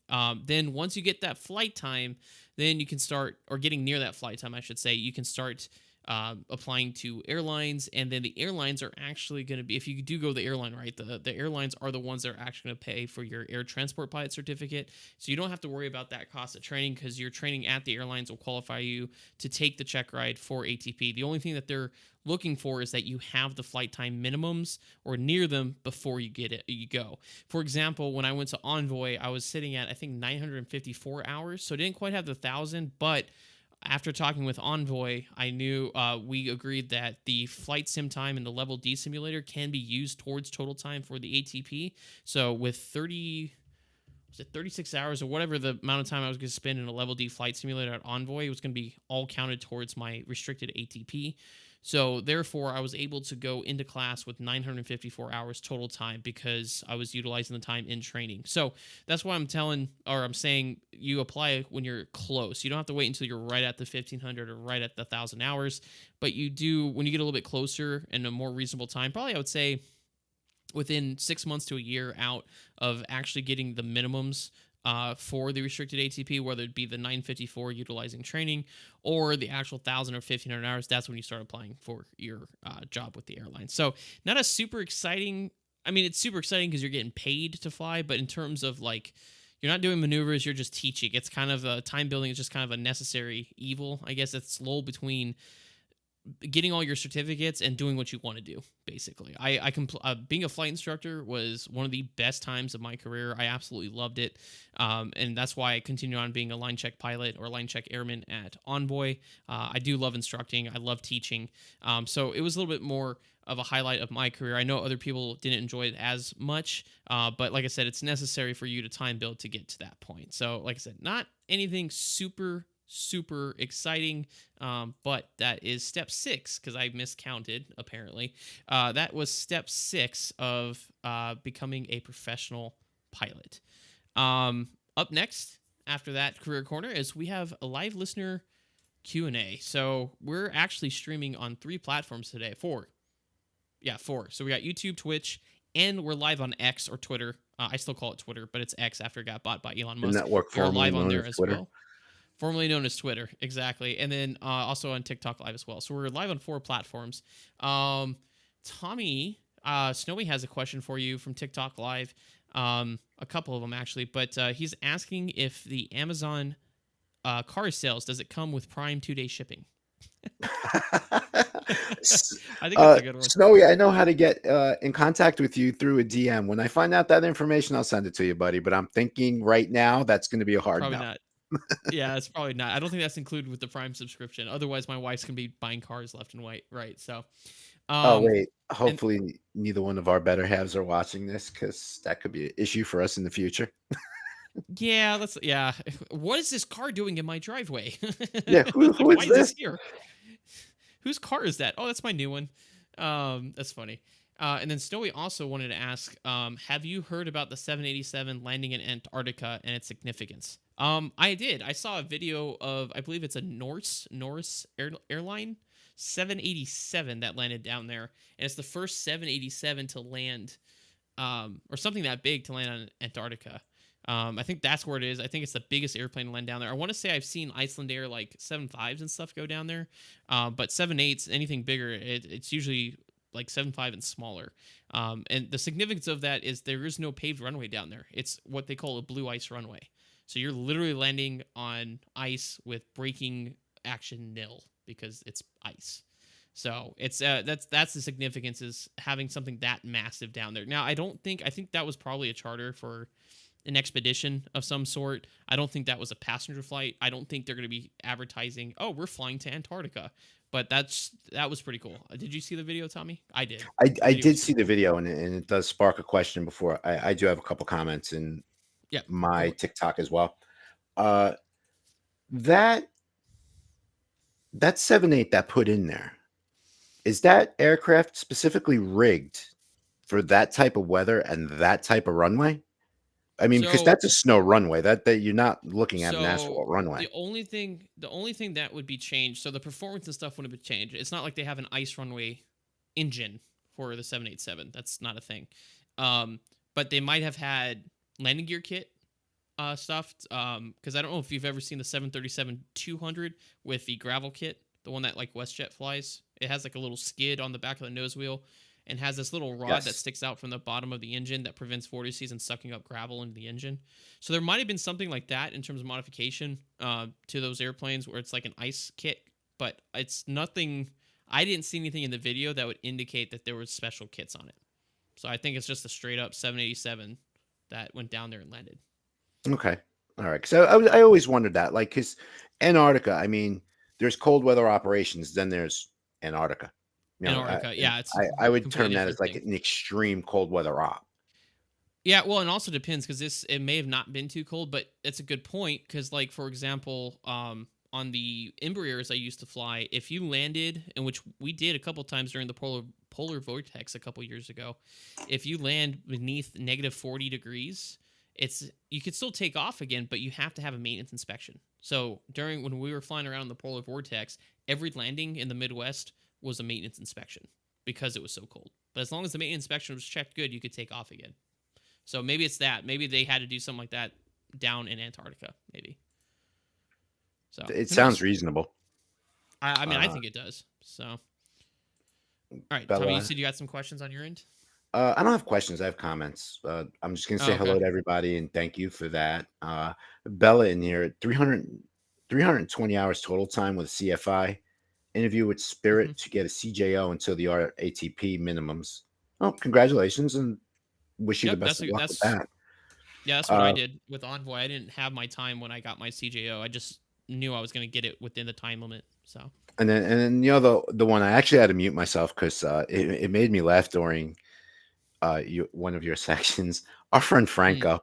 Then once you get that flight time, then you can start, or getting near that flight time, I should say, you can start applying to airlines. And then the airlines are actually going to be, if you do go the airline, right, the airlines are the ones that are actually going to pay for your Air Transport Pilot Certificate. So you don't have to worry about that cost of training, because your training at the airlines will qualify you to take the check ride for ATP. The only thing that they're looking for is that you have the flight time minimums or near them before you go. For example, when I went to Envoy, I was sitting at, I think, 954 hours. So I didn't quite have the 1,000, but after talking with Envoy, I knew we agreed that the flight sim time in the level D simulator can be used towards total time for the ATP. So with 36 hours or whatever the amount of time I was going to spend in a level D flight simulator at Envoy, it was going to be all counted towards my restricted ATP. So therefore, I was able to go into class with 954 hours total time because I was utilizing the time in training. So that's why I'm saying you apply when you're close. You don't have to wait until you're right at the 1,500 or right at the 1,000 hours. But you do, when you get a little bit closer and a more reasonable time, probably I would say within 6 months to a year out of actually getting the minimums for the restricted ATP, whether it be the 954 utilizing training or the actual 1,000 or 1,500 hours, that's when you start applying for your job with the airline. So not a super exciting, I mean, it's super exciting because you're getting paid to fly, but in terms of like, you're not doing maneuvers, you're just teaching. It's kind of time building is just kind of a necessary evil. I guess it's lull between getting all your certificates and doing what you want to do, basically. Being a flight instructor was one of the best times of my career. I absolutely loved it. And that's why I continued on being a line check pilot or line check airman at Envoy. I do love instructing. I love teaching. So it was a little bit more of a highlight of my career. I know other people didn't enjoy it as much, but like I said, it's necessary for you to time build to get to that point. So like I said, not anything super exciting, but that is step 6, because I miscounted apparently. That was step 6 of becoming a professional pilot. Up next after that career corner is we have a live listener Q&A. So we're actually streaming on 3 platforms today. 4. So we got YouTube, Twitch, and we're live on X or Twitter. I still call it Twitter, but it's X after it got bought by Elon Musk. The network We're formerly live on known there as as Twitter. well. Formerly known as Twitter, exactly. And then also on TikTok Live as well. So we're live on 4 platforms. Tommy, Snowy has a question for you from TikTok Live. A couple of them, actually. But he's asking if the Amazon car sales, does it come with Prime 2-day shipping? I think that's a good one. Snowy, I know how to get in contact with you through a DM. When I find out that information, I'll send it to you, buddy. But I'm thinking right now that's going to be a hard Probably no. not. Yeah, it's probably not. I don't think that's included with the Prime subscription. Otherwise, my wife's going to be buying cars left and right. So, wait. Hopefully, neither one of our better halves are watching this, because that could be an issue for us in the future. Yeah, what is this car doing in my driveway? Yeah, who why is this this here? Whose car is that? Oh, that's my new one. That's funny. And then Snowy also wanted to ask, have you heard about the 787 landing in Antarctica and its significance? I did. I saw a video of, I believe it's a Norse airline 787 that landed down there, and it's the first 787 to land, or something that big to land on Antarctica. I think that's where it is. I think it's the biggest airplane to land down there. I want to say I've seen Iceland Air like 75s and stuff go down there, but 78s, anything bigger, it's usually like 75 and smaller. And the significance of that is there is no paved runway down there. It's what they call a blue ice runway. So you're literally landing on ice with braking action nil because it's ice. So it's that's the significance, is having something that massive down there. Now I think that was probably a charter for an expedition of some sort. I don't think that was a passenger flight. I don't think they're going to be advertising, "Oh, we're flying to Antarctica." But that was pretty cool. Did you see the video, Tommy? I did. The I video did was see pretty the cool. video, and it does spark a question. Before I do have a couple comments in Yeah, go my for it. TikTok as well. Uh, that that 7.8 that put in there, is that aircraft specifically rigged for that type of weather and that type of runway? I mean, because So that's a snow runway. That you're not looking at an so asphalt runway. the only thing that would be changed, so the performance and stuff wouldn't be changed. It's not like they have an ice runway engine for the 787. That's not a thing. Um, but they might have had landing gear kit stuff. Because I don't know if you've ever seen the 737-200 with the gravel kit, the one that like WestJet flies. It has like a little skid on the back of the nose wheel and has this little rod that Yes. sticks out from the bottom of the engine that prevents vortices and sucking up gravel into the engine. So there might have been something like that in terms of modification to those airplanes where it's like an ice kit, but it's nothing. I didn't see anything in the video that would indicate that there was special kits on it. So I think it's just a straight up 787 that went down there and landed. Okay. All right. So I always wondered that, like, because Antarctica, I mean, there's cold weather operations, then there's Antarctica. Antarctica, And yeah, it's I would completely term that as different like thing. an extreme cold weather op. Yeah, well, and also depends because it may have not been too cold, but it's a good point because, like, for example, on the Embraers I used to fly, if you landed, and which we did a couple times during the polar vortex a couple years ago, if you land beneath -40 degrees, you could still take off again, but you have to have a maintenance inspection. So during when we were flying around the polar vortex, every landing in the Midwest was a maintenance inspection because it was so cold. But as long as the maintenance inspection was checked good, you could take off again. So maybe it's that. Maybe they had to do something like that down in Antarctica. Maybe. So It who sounds knows? reasonable. I mean, I Uh, think it does. So, all right, Tommy, you Bella, said you got some questions on your end. I don't have questions. I have comments. I'm just going to say Oh, hello okay. to everybody and thank you for that. Bella in here, 320 hours total time with CFI. Interview with Hmm. Spirit to get a CJO until the RATP minimums. Well, congratulations and wish you the Yep, best that's of a, luck with that's that. yeah, that's what I Uh, did with Envoy. I didn't have my time when I got my CJO. I just knew I was going to get it within the time limit. So, and then the one I actually had to mute myself because it made me laugh during one of your sections. Our friend mm, Franco,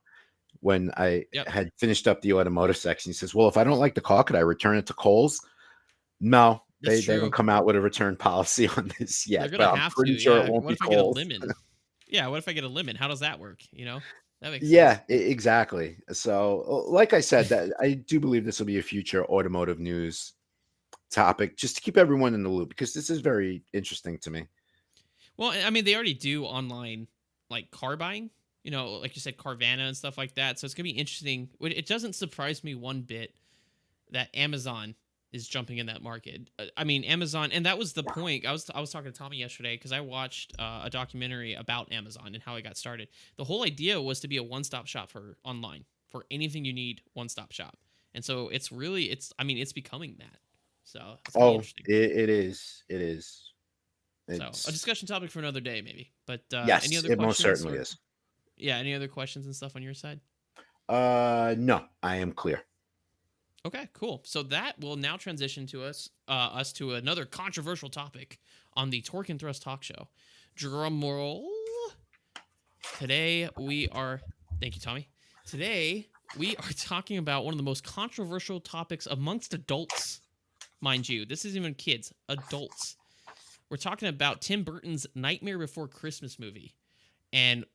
when I yep, had finished up the automotive section, he says, "Well, if I don't like the car, could I return it to Kohl's?" No, that's they don't true. come out with a return policy on this They're yet, gonna but I'm have to. pretty sure it Yeah. won't What be if I get a Kohl's. lemon? Yeah. What if I get a lemon? How does that work? That makes Yeah, sense. exactly. So, like I said, that I do believe this will be a future automotive news topic, just to keep everyone in the loop because this is very interesting to me. Well, I mean, they already do online like car buying, like you said, Carvana and stuff like that. So it's gonna be interesting. It doesn't surprise me one bit that Amazon is jumping in that market. I mean, Amazon, and that was the point. I was talking to Tommy yesterday because I watched a documentary about Amazon and how it got started. The whole idea was to be a one-stop shop for online for anything you need, one-stop shop. And so I mean, it's becoming that. So it's gonna be Oh, interesting. it is. It is. So a It's discussion topic for another day, maybe. But any yes, other it most questions certainly or is. yeah, any other questions and stuff on your side? No, I am clear. Okay, cool. So that will now transition to us to another controversial topic on the Torque and Thrust Talk Show. Drum roll. Today we are. Thank you, Tommy. Today we are talking about one of the most controversial topics amongst adults, mind you. This isn't even kids, adults. We're talking about Tim Burton's Nightmare Before Christmas movie. And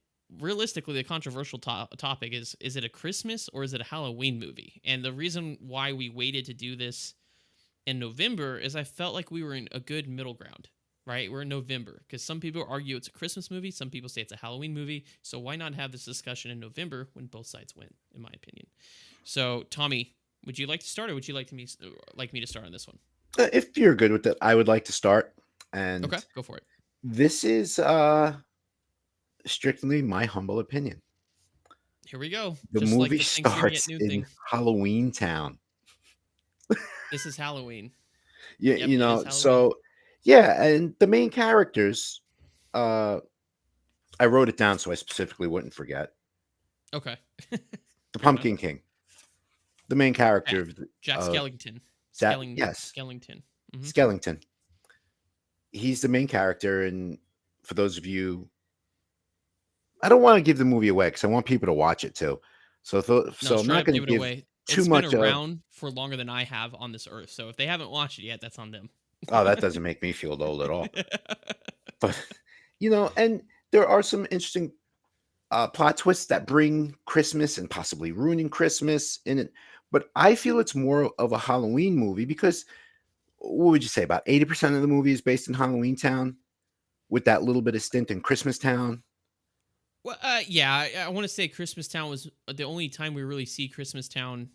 realistically, the controversial topic is it a Christmas or is it a Halloween movie? And the reason why we waited to do this in November is I felt like we were in a good middle ground, right? We're in November because some people argue it's a Christmas movie, some people say it's a Halloween movie. So why not have this discussion in November when both sides win, in my opinion? So Tommy, would you like to start, or would you like me to start on this one? If you're good with it, I would like to start. Okay, And go for it. this is strictly my humble opinion. Here we go. The Just like movie the Thanksgiving at starts noon in thing. Halloween Town. This is Halloween. Yeah, Yep, it is Halloween. so yeah, and the main characters, uh, I wrote it down so I specifically wouldn't forget. Okay. The Fair enough. Pumpkin King, the main character Jack of Skellington. that, yes, Skellington. Skellington. He's the main character, and for those of you, I don't want to give the movie away because I want people to watch it too. No, So I'm straight not up going give to it give away. too It's been much of. around for longer than I have on this earth. So if they haven't watched it yet, that's on them. Oh, that doesn't make me feel old at all. But and there are some interesting plot twists that bring Christmas and possibly ruining Christmas in it. But I feel it's more of a Halloween movie because what would you say? About 80% of the movie is based in Halloween Town, with that little bit of stint in Christmas Town. Well, yeah, I want to say Christmas Town was the only time we really see Christmas Town.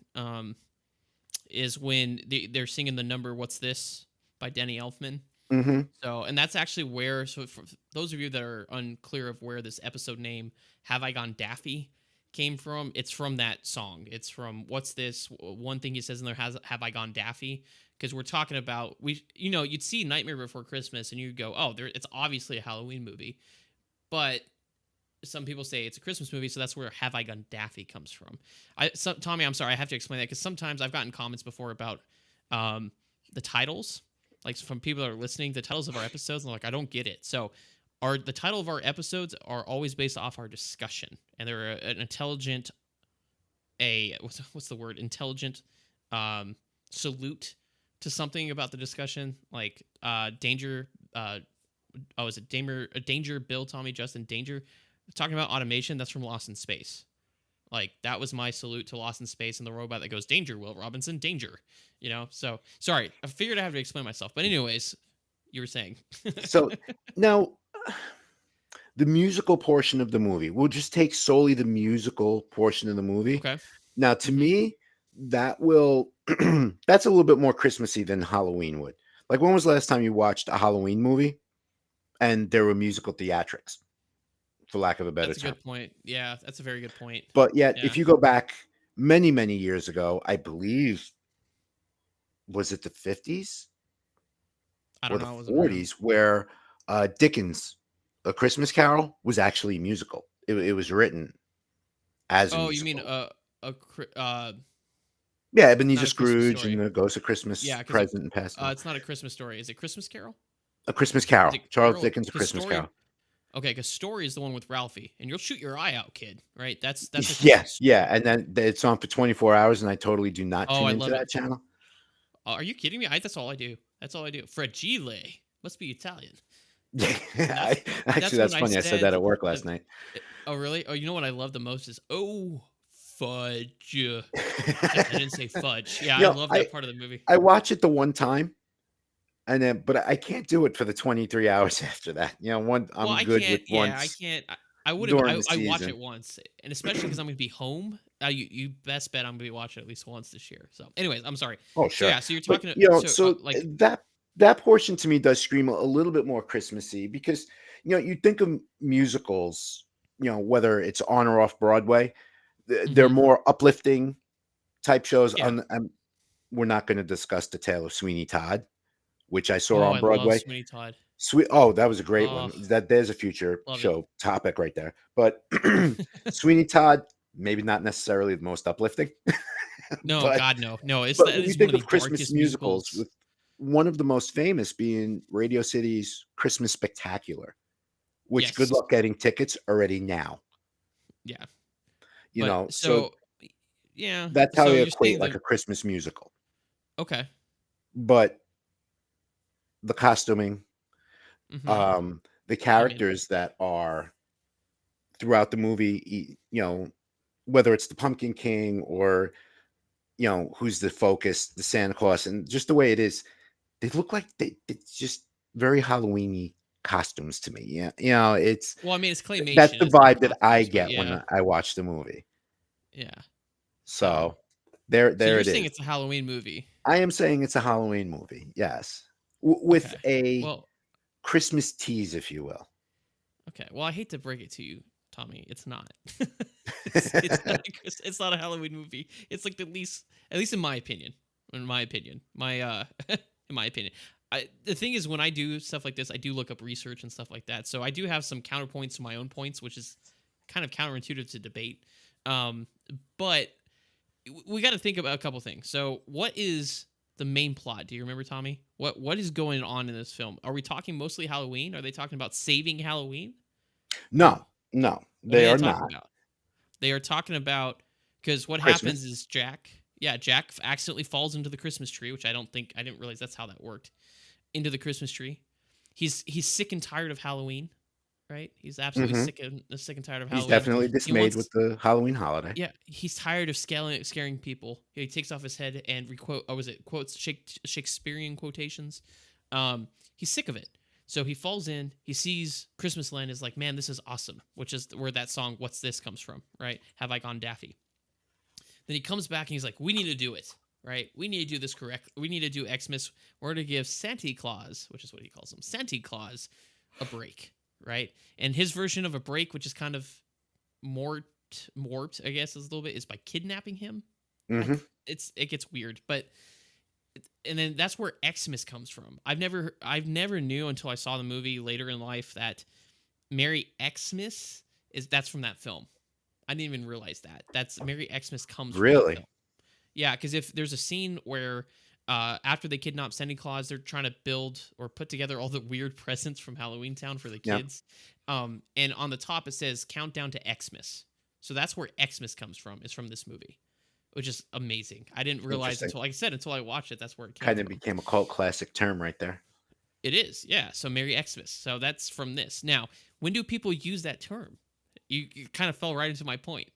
Is when they're singing the number "What's This" by Denny Elfman. Mm-hmm. So, and that's actually where. So, for those of you that are unclear of where this episode name "Have I Gone Daffy" came from, it's from that song. It's from "What's This." One thing he says in there has "Have I Gone Daffy." Because we're talking about you'd see Nightmare Before Christmas and you'd go, oh, it's obviously a Halloween movie, but some people say it's a Christmas movie, so that's where "Have I Gone Daffy" comes from. Tommy, I'm sorry, I have to explain that because sometimes I've gotten comments before about the titles, like from people that are listening, the titles of our episodes, and they're like, I don't get it. So, the title of our episodes are always based off our discussion, and they're an intelligent, what's the word? Intelligent salute to something about the discussion, like danger. Is it Danger? Bill, Tommy, Justin, Danger. Talking about automation, that's from Lost in Space. Like, that was my salute to Lost in Space and the robot that goes, danger, Will Robinson, danger. So, sorry, I figured I have to explain myself. But anyways, you were saying. So now, the musical portion of the movie, we'll just take solely the musical portion of the movie. Okay. Now, to me, that will, that's a little bit more Christmassy than Halloween would. Like, when was the last time you watched a Halloween movie and there were musical theatrics? For lack of a better That's a term. good point. Yeah, that's a very good point. But yet, Yeah. if you go back many, many years ago, I believe, was it the 50s I or don't the know. I wasn't around. 40s, where Dickens' A Christmas Carol was actually a musical. It was written as a Oh, musical. you mean Yeah, Ebenezer not a Christmas Scrooge Story. and the Ghost of Christmas Yeah, because Present and Past. it's not a Christmas story. Is it Christmas Carol? A Christmas Carol. Is it Charles Carol? Dickens' A 'Cause Christmas Carol. Okay, because Story is the one with Ralphie, and you'll shoot your eye out, kid. Right? That's a Yeah, Christmas yeah, story. and then it's on for 24 hours, and I totally do not Oh, tune I into love that it. channel. Are you kidding me? That's all I do. That's all I do. Fragile must be Italian. Yeah, That's actually, when that's I funny. I said that said. at work last night. Oh, really? Oh, you know what I love the most is fudge. I didn't say fudge. Yeah, I love that part of the movie. I watch it the one time, and then but I can't do it for the 23 hours after that. Well, I'm I good with can't. Yeah, I once can't. I would have. during the I watch season. it once, and especially because I'm gonna be home. You best bet I'm gonna be watching at least once this year. So, anyways, I'm sorry. Oh, So sure. yeah, so you're But talking. Like. that portion to me does scream a little bit more Christmassy because you think of musicals, whether it's on or off Broadway, they're more uplifting type shows. Yeah. We're not going to discuss the tale of Sweeney Todd, which I saw Oh, on I love Broadway. Sweeney Todd. Oh, that was a great Oh, one. There's a future love it. show topic right there. But Sweeney Todd, maybe not necessarily the most uplifting. No, but God, no. It's but that when you is one think of of the Christmas darkest musicals, musicals. with one of the most famous being Radio City's Christmas Spectacular, which good Yes. luck getting tickets already now. Yeah. So Yeah. that's how So I you're equate saying like a Christmas musical. okay. But the costuming, Mm-hmm. The I mean, characters that are throughout the movie, whether it's the Pumpkin King or who's the focus, the Santa Claus, and just the way it is, they look like it's just very Halloweeny costumes to me. Yeah, well, I mean, it's that's claymation. the It's not vibe that I costumes, but get when yeah, I watch the movie. yeah. Um, So there, so there you're it saying is. it's a Halloween movie? I am saying it's a Halloween movie, yes, with Okay. a Well, Christmas tease, if you will. okay. Well, I hate to break it to you, Tommy. It's not. It's not it's not a Halloween movie. It's like the least, at least in my opinion. In my opinion, in my opinion, the thing is when I do stuff like this, I do look up research and stuff like that. So I do have some counterpoints to my own points, which is kind of counterintuitive to debate. Um, but we got to think about a couple things. So what is the main plot? Do you remember, Tommy? What is going on in this film? Are we talking mostly Halloween? Are they talking about saving Halloween? No, no, What are they they are talking not. about? They are talking about because what happens Christmas. is Jack accidentally falls into the Christmas tree, which I didn't realize that's how that worked. Into the Christmas tree. He's sick and tired of Halloween, right? He's absolutely Hmm. sick and tired of He's Halloween. definitely He dismayed with wants the Halloween holiday. yeah, he's tired of scaring people. He takes off his head and requote. Oh, was it quotes Shakespearean quotations? He's sick of it. So he falls in. He sees Christmas Land is like, man, this is awesome. Which is where that song "What's This" comes from, right? Have I gone Daffy? Then he comes back and he's like, we need to do it, right? We need to do this correct. We need to do Xmas. We're to give Santa Claus, which is what he calls him, Santa Claus, a break, right? And his version of a break, which is kind of warped, I guess, is a little bit, is by kidnapping him. I, Hmm. it gets weird, but and then that's where Xmas comes from. I've never knew until I saw the movie later in life that Merry Xmas that's from that film. I didn't even realize that. That's Merry Xmas comes from that Really? film. Yeah, because if there's a scene where after they kidnap Santa Claus, they're trying to build or put together all the weird presents from Halloween Town for the Yeah. kids. And on the top it says countdown to Xmas. So that's where Xmas comes from. Is from this movie, which is amazing. I didn't realize Interesting. until, like I said, until I watched it, that's where it came Kind of from. became a cult classic term right there. It is, yeah. So Merry Xmas. So that's from this. Now, when do people use that term? You kind of fell right into my point.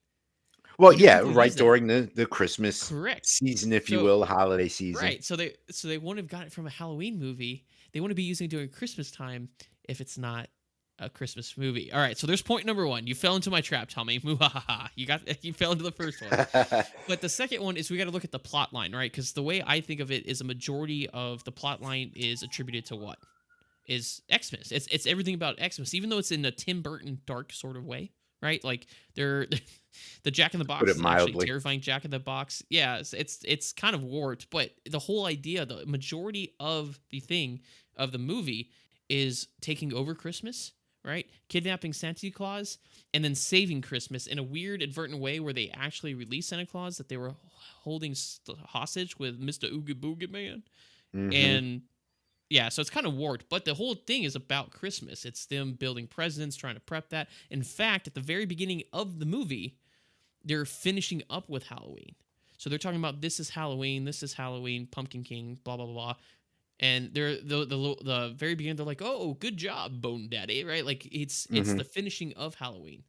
Well, When do yeah, people right use that? during the Christmas Correct. season, if you So will, holiday season. right. So they wouldn't have got it from a Halloween movie. They wouldn't be using it during Christmas time if it's not a Christmas movie. All right. So there's point number one. You fell into my trap, Tommy. Muhahaha. You fell into the first one. But the second one is we got to look at the plot line, right? Because the way I think of it is a majority of the plot line is attributed to what? Is Xmas. It's everything about Xmas, even though it's in a Tim Burton dark sort of way, right? Like they're the Jack in the Put Box it is actually mildly. terrifying. Jack in the Box, yeah, it's kind of warped, but the whole idea, the majority of the thing of the movie is taking over Christmas, right? Kidnapping Santa Claus and then saving Christmas in a weird, advertent way where they actually release Santa Claus that they were holding hostage with Mister Oogie Boogie Man, Hmm. and yeah, so it's kind of warped, but the whole thing is about Christmas. It's them building presents, trying to prep that. In fact, at the very beginning of the movie, they're finishing up with Halloween. So they're talking about this is Halloween, Pumpkin King, blah blah blah. And they're the very beginning. They're like, "Oh, good job, Bone Daddy!" Right? Like it's Hmm. the finishing of Halloween.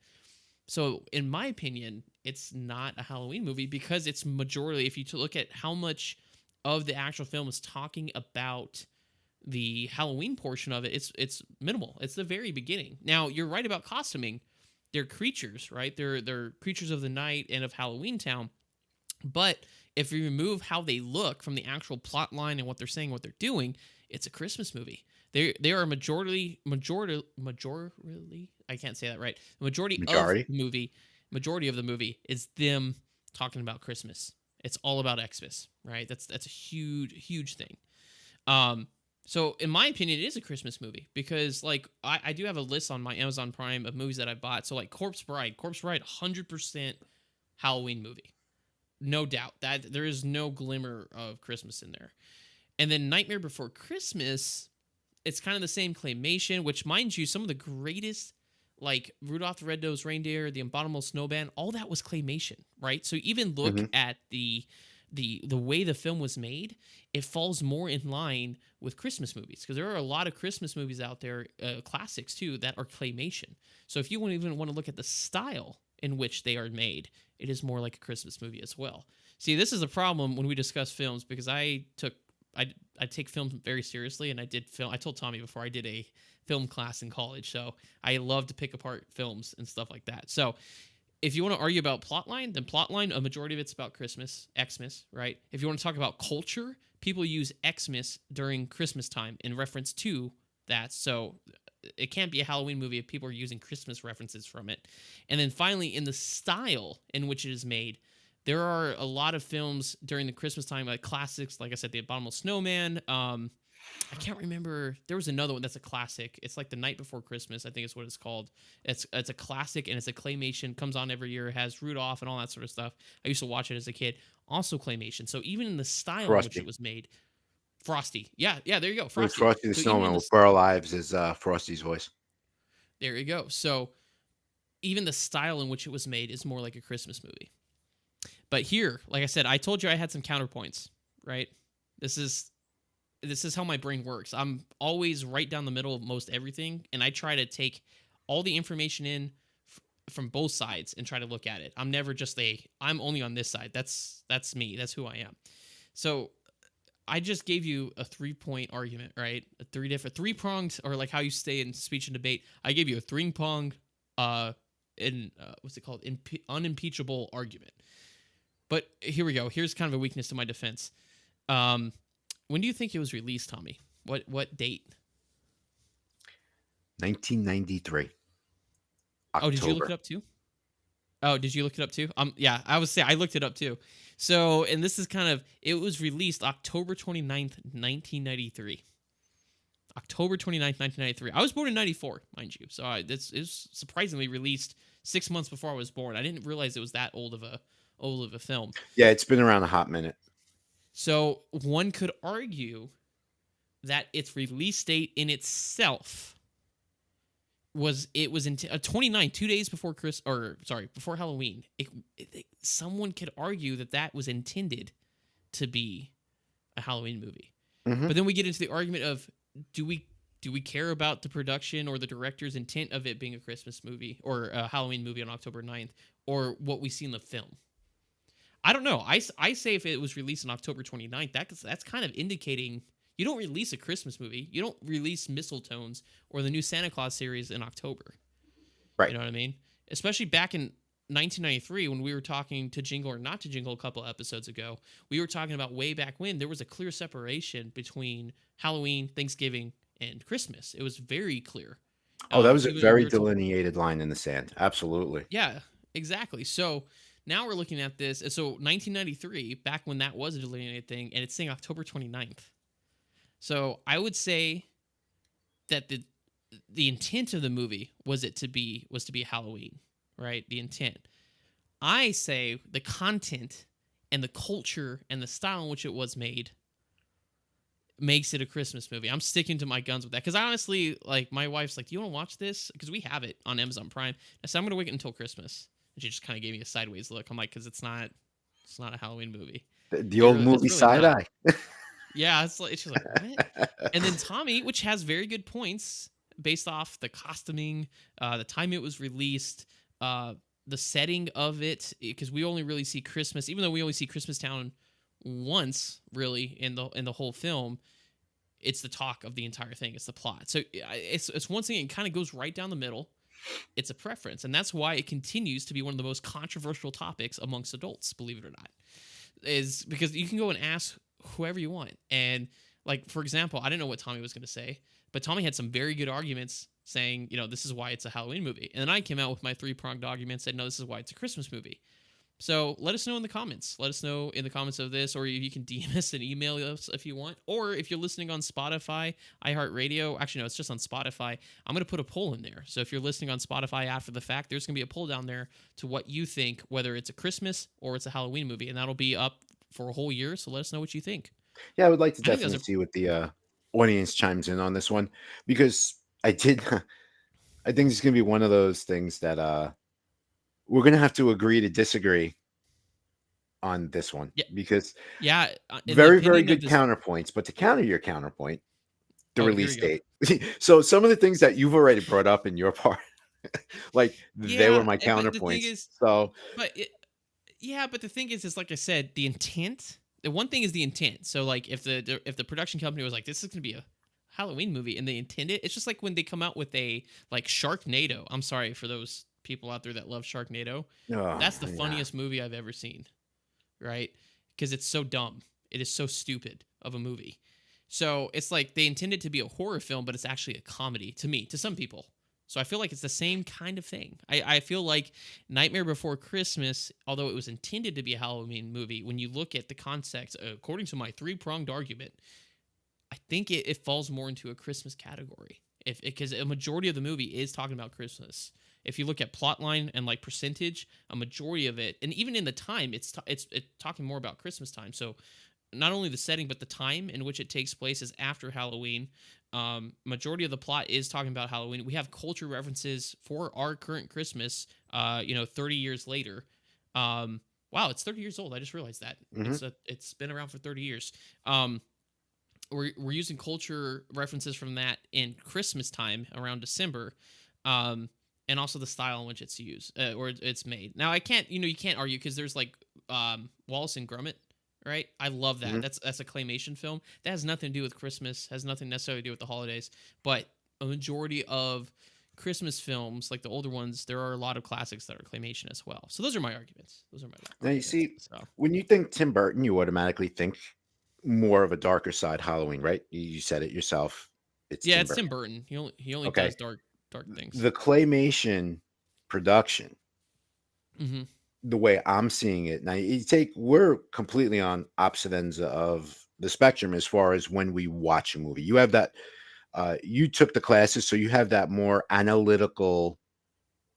So in my opinion, it's not a Halloween movie because it's majority. If you look at how much of the actual film is talking about the Halloween portion of it, it's minimal. It's the very beginning. Now you're right about costuming. They're creatures, right? They're creatures of the night and of Halloween Town. But if you remove how they look from the actual plot line and what they're saying, what they're doing, it's a Christmas movie. They are majority. I can't say that right. The Majority. majority of the movie is them talking about Christmas. It's all about Xmas, right? That's a huge thing. Um, so in my opinion, it is a Christmas movie because like I do have a list on my Amazon Prime of movies that I bought. So like Corpse Bride, 100% Halloween movie, no doubt that there is no glimmer of Christmas in there. And then Nightmare Before Christmas, it's kind of the same claymation, which mind you, some of the greatest like Rudolph the Red-Nosed Reindeer, the Abominable Snowman, all that was claymation, right? So even look Hmm. at the way the film was made, it falls more in line with Christmas movies, because there are a lot of Christmas movies out there, classics too, that are claymation. So if you want even want to look at the style in which they are made, it is more like a Christmas movie as well. See, this is a problem when we discuss films, because I take film very seriously, and I did film. I told Tommy before, I did a film class in college, so I love to pick apart films and stuff like that. So if you want to argue about plotline, then plotline, a majority of it's about Christmas, Xmas, right? If you want to talk about culture, people use Xmas during Christmas time in reference to that. So it can't be a Halloween movie if people are using Christmas references from it. And then finally, in the style in which it is made, there are a lot of films during the Christmas time, like classics, like I said, The Abominable Snowman. I can't remember. There was another one that's a classic. It's like The Night Before Christmas, I think is what it's called. It's a classic, and it's a claymation. Comes on every year. It has Rudolph and all that sort of stuff. I used to watch it as a kid. Also claymation. So even in the style in which Frosty. it was made, Frosty. Yeah, yeah. There you go, It was Frosty. Frosty the So even in Snowman the with Burl Ives as Frosty's voice. there you go. So even the style in which it was made is more like a Christmas movie. But here, like I said, I told you I had some counterpoints, right? This is how my brain works. I'm always right down the middle of most everything, and I try to take all the information in from both sides and try to look at it. I'm never just I'm only on this side. That's me. That's who I am. So I just gave you a 3-point argument, right? A three-pronged, or like how you say in speech and debate. I gave you a three-pronged, what's it called? Unimpeachable argument. But here we go. Here's kind of a weakness to my defense. When do you think it was released, Tommy? What date? 1993. October. Oh, did you look it up too? Oh, did you look it up too? Yeah, I was saying I looked it up too. So, and this is it was released October 29th, 1993. October 29th, 1993. I was born in 94, mind you. So it's surprisingly released 6 months before I was born. I didn't realize it was that old of a film. Yeah, it's been around a hot minute. So one could argue that its release date in itself was in 29, 2 days before before Halloween. Someone could argue that was intended to be a Halloween movie. Mm-hmm. But then we get into the argument of, do we care about the production or the director's intent of it being a Christmas movie or a Halloween movie on October 9th, or what we see in the film? I don't know. I say if it was released on October 29th, that's kind of indicating you don't release a Christmas movie. You don't release Mistletoes or the new Santa Claus series in October. Right. You know what I mean? Especially back in 1993 when we were talking to Jingle or Not to Jingle a couple episodes ago, we were talking about way back when there was a clear separation between Halloween, Thanksgiving, and Christmas. It was very clear. Oh, that was a very delineated line in the sand. Absolutely. Yeah, exactly. So now we're looking at this. So 1993, back when that was a delineated thing, and it's saying October 29th. So I would say that the intent of the movie was to be Halloween, right? The intent. I say the content and the culture and the style in which it was made makes it a Christmas movie. I'm sticking to my guns with that, because I honestly, like, my wife's like, "Do you want to watch this?" Because we have it on Amazon Prime. I said I'm gonna wait until Christmas. And she just kind of gave me a sideways look. I'm like, because it's not a Halloween movie. The old movie side eye. Yeah, it's just like, what? And then Tommy, which has very good points based off the costuming, the time it was released, the setting of it, because we only really see Christmas, even though we only see Christmas Town once, really, in the whole film. It's the talk of the entire thing. It's the plot. So it's one thing. It kind of goes right down the middle. It's a preference, and that's why it continues to be one of the most controversial topics amongst adults, believe it or not, is because you can go and ask whoever you want. And, like, for example, I didn't know what Tommy was going to say, but Tommy had some very good arguments saying, this is why it's a Halloween movie. And then I came out with my 3-pronged argument, said, no, this is why it's a Christmas movie. So let us know in the comments. Let us know in the comments of this, or you can DM us and email us if you want. Or if you're listening on Spotify, iHeartRadio, actually, no, it's just on Spotify. I'm going to put a poll in there. So if you're listening on Spotify after the fact, there's going to be a poll down there to what you think, whether it's a Christmas or it's a Halloween movie. And that'll be up for a whole year. So let us know what you think. Yeah, I would like to definitely see what the audience chimes in on this one, because I think it's going to be one of those things that we're going to have to agree to disagree on this one Yeah, because yeah. In the very, very opinion of good this. counterpoints. But to counter your counterpoint, the Oh, here we release go. date. So some of the things that you've already brought up in your part, like they were Yeah, my but the thing counterpoints. is, So but it, yeah, but the thing is like I said, the intent. The one thing is the intent. So like, if the production company was like, this is gonna be a Halloween movie, and they intend it, it's just like when they come out with a like Sharknado. I'm sorry for those people out there that love Sharknado. oh, That's the yeah. funniest movie I've ever seen. Right? Because it's so dumb. It is so stupid of a movie. So it's like they intend it to be a horror film, but it's actually a comedy to me, to some people. So I feel like it's the same kind of thing. I feel like Nightmare Before Christmas, although it was intended to be a Halloween movie, when you look at the context, according to my three-pronged argument, I think it falls more into a Christmas category. If because a majority of the movie is talking about Christmas. If you look at plotline and like percentage, a majority of it, and even in the time, it's talking more about Christmas time. So not only the setting but the time in which it takes place is after Halloween. Majority of the plot is talking about Halloween. We have culture references for our current Christmas. 30 years later. Wow, it's 30 years old. I just realized that Hmm. it's been around for 30 years. We're using culture references from that in Christmas time around December, and also the style in which it's used or it's made. Now I can't, you can't argue because there's like Wallace and Gromit, right? I love that. Hmm. That's a claymation film that has nothing to do with Christmas, has nothing necessarily to do with the holidays, but a majority of Christmas films, like the older ones, there are a lot of classics that are claymation as well. So those are my arguments. Those are my Now you arguments. see, So when you think Tim Burton, you automatically think more of a darker side Halloween, right? You said it yourself. It's yeah, Tim it's Tim Burton. Burton. He only Okay. does dark things. The claymation production, Mm-hmm. the way I'm seeing it now, we're completely on opposite ends of the spectrum as far as when we watch a movie. You have that, you took the classes, so you have that more analytical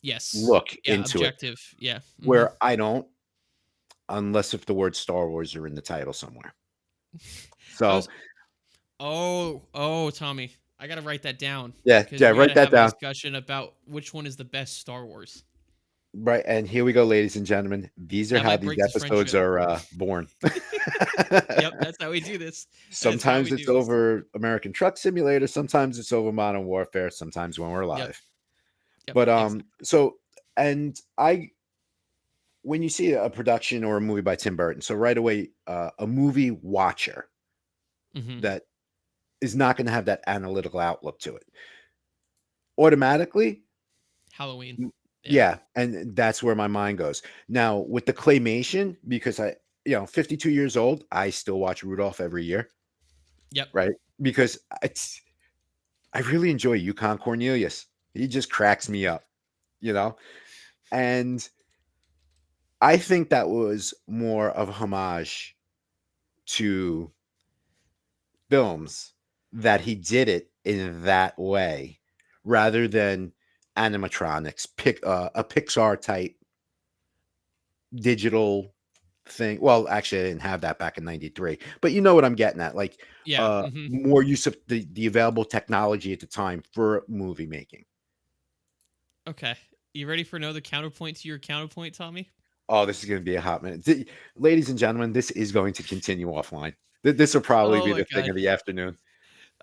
Yes. look Yeah, into it, objective. Yeah. Mhm. where I don't, unless if the word Star Wars are in the title somewhere. I So was Tommy, I got to write that down yeah, cuz yeah, we got write to that have a down. discussion about which one is the best Star Wars. Right, and here we go, ladies and gentlemen. These are That how might these break this episodes friendship. are born. Yep, that's how we do this. That's how Sometimes we it's do this. over American Truck Simulator. Sometimes it's over Modern Warfare. Sometimes when we're Yep. live. Yep, But exactly. so and I when you see a production or a movie by Tim Burton, so right away, a movie watcher Mhm. that is not going to have that analytical outlook to it automatically. Halloween. m- Yeah. Yeah, and that's where my mind goes. Now with the claymation, because 52 years old, I still watch Rudolph every year, Yep. right? Because I really enjoy Yukon Cornelius. He just cracks me up, you know? And I think that was more of a homage to films that he did it in that way rather than animatronics, a Pixar type digital thing. Well, actually, I didn't have that back in '93, but you know what I'm getting at. Like Yeah. Mhm. more use of the available technology at the time for movie making. Okay. You ready for another counterpoint to your counterpoint, Tommy? Oh, this is going to be a hot minute. Ladies and gentlemen, this is going to continue offline. This will probably Oh be my the thing god. of the afternoon.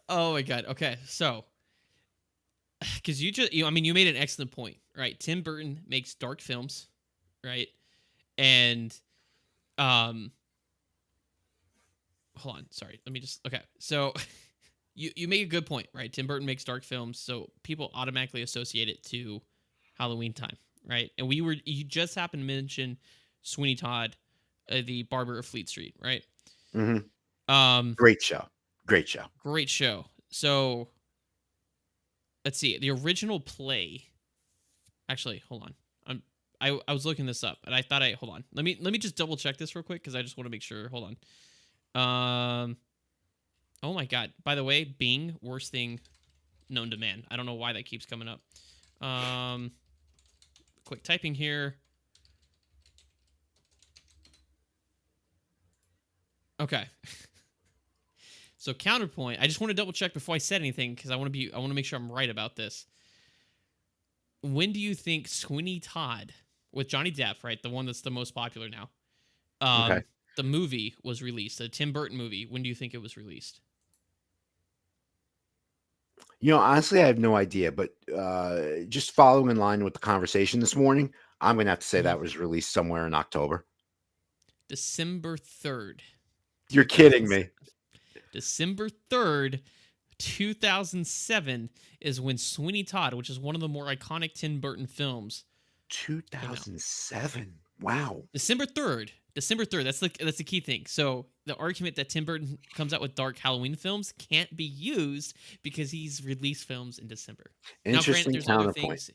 Oh my god. Okay. So, because I mean, you made an excellent point, right? Tim Burton makes dark films, right? And um, hold on, sorry, let me just okay. So, you make a good point, right? Tim Burton makes dark films, so people automatically associate it to Halloween time, right? And you just happened to mention Sweeney Todd, the Barber of Fleet Street, right? Mhm. Um, Great show. Great show. great show. So let's see, the original play. Actually, hold on. I was looking this up and I thought I hold on. Let me just double check this real quick because I just want to make sure. Hold on. Oh my god. By the way, Bing, worst thing known to man. I don't know why that keeps coming up. Um, quick typing here. Okay. So counterpoint. I just want to double check before I said anything because I want to make sure I'm right about this. When do you think Sweeney Todd with Johnny Depp, right, the one that's the most popular now, Okay. the movie was released, the Tim Burton movie. When do you think it was released? Honestly, I have no idea, but just following in line with the conversation this morning, I'm gonna have to say Mhm. that was released somewhere in October. December 3rd, You're kidding me. 2007. December 3rd, 2007 is when Sweeney Todd, which is one of the more iconic Tim Burton films, came out. 2007. Wow. December 3rd. That's the key thing. So the argument that Tim Burton comes out with dark Halloween films can't be used because he's released films in December. Now, granted, Interesting there's other counterpoint. things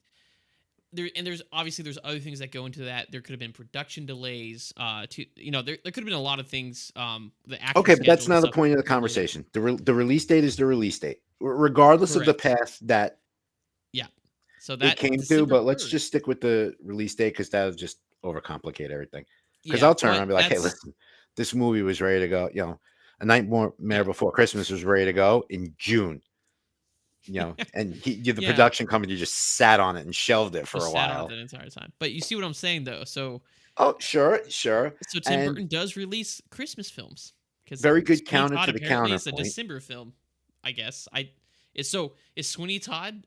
there's obviously there's other things that go into that. There could have been production delays. There could have been a lot of things. The actor Okay, but that's schedule and not the stuff point of the could relate. conversation. The release date is the release date, regardless of the Correct. path that Yeah. So it that came to. December But let's 3rd. just stick with the release date because that'll just overcomplicate everything. Because Yeah, I'll turn around but and be like, "Hey, that's listen, this movie was ready to go. A Nightmare yeah. Before Christmas was ready to go in June. And the Yeah. production company just sat on it and shelved it for Just a sat on it while. the entire time. But you see what I'm saying though. Oh, sure, sure, So Tim and Burton does release Christmas films because very good Sweeney counter Todd to the apparently is a counterpoint. December film. I guess is Sweeney Todd.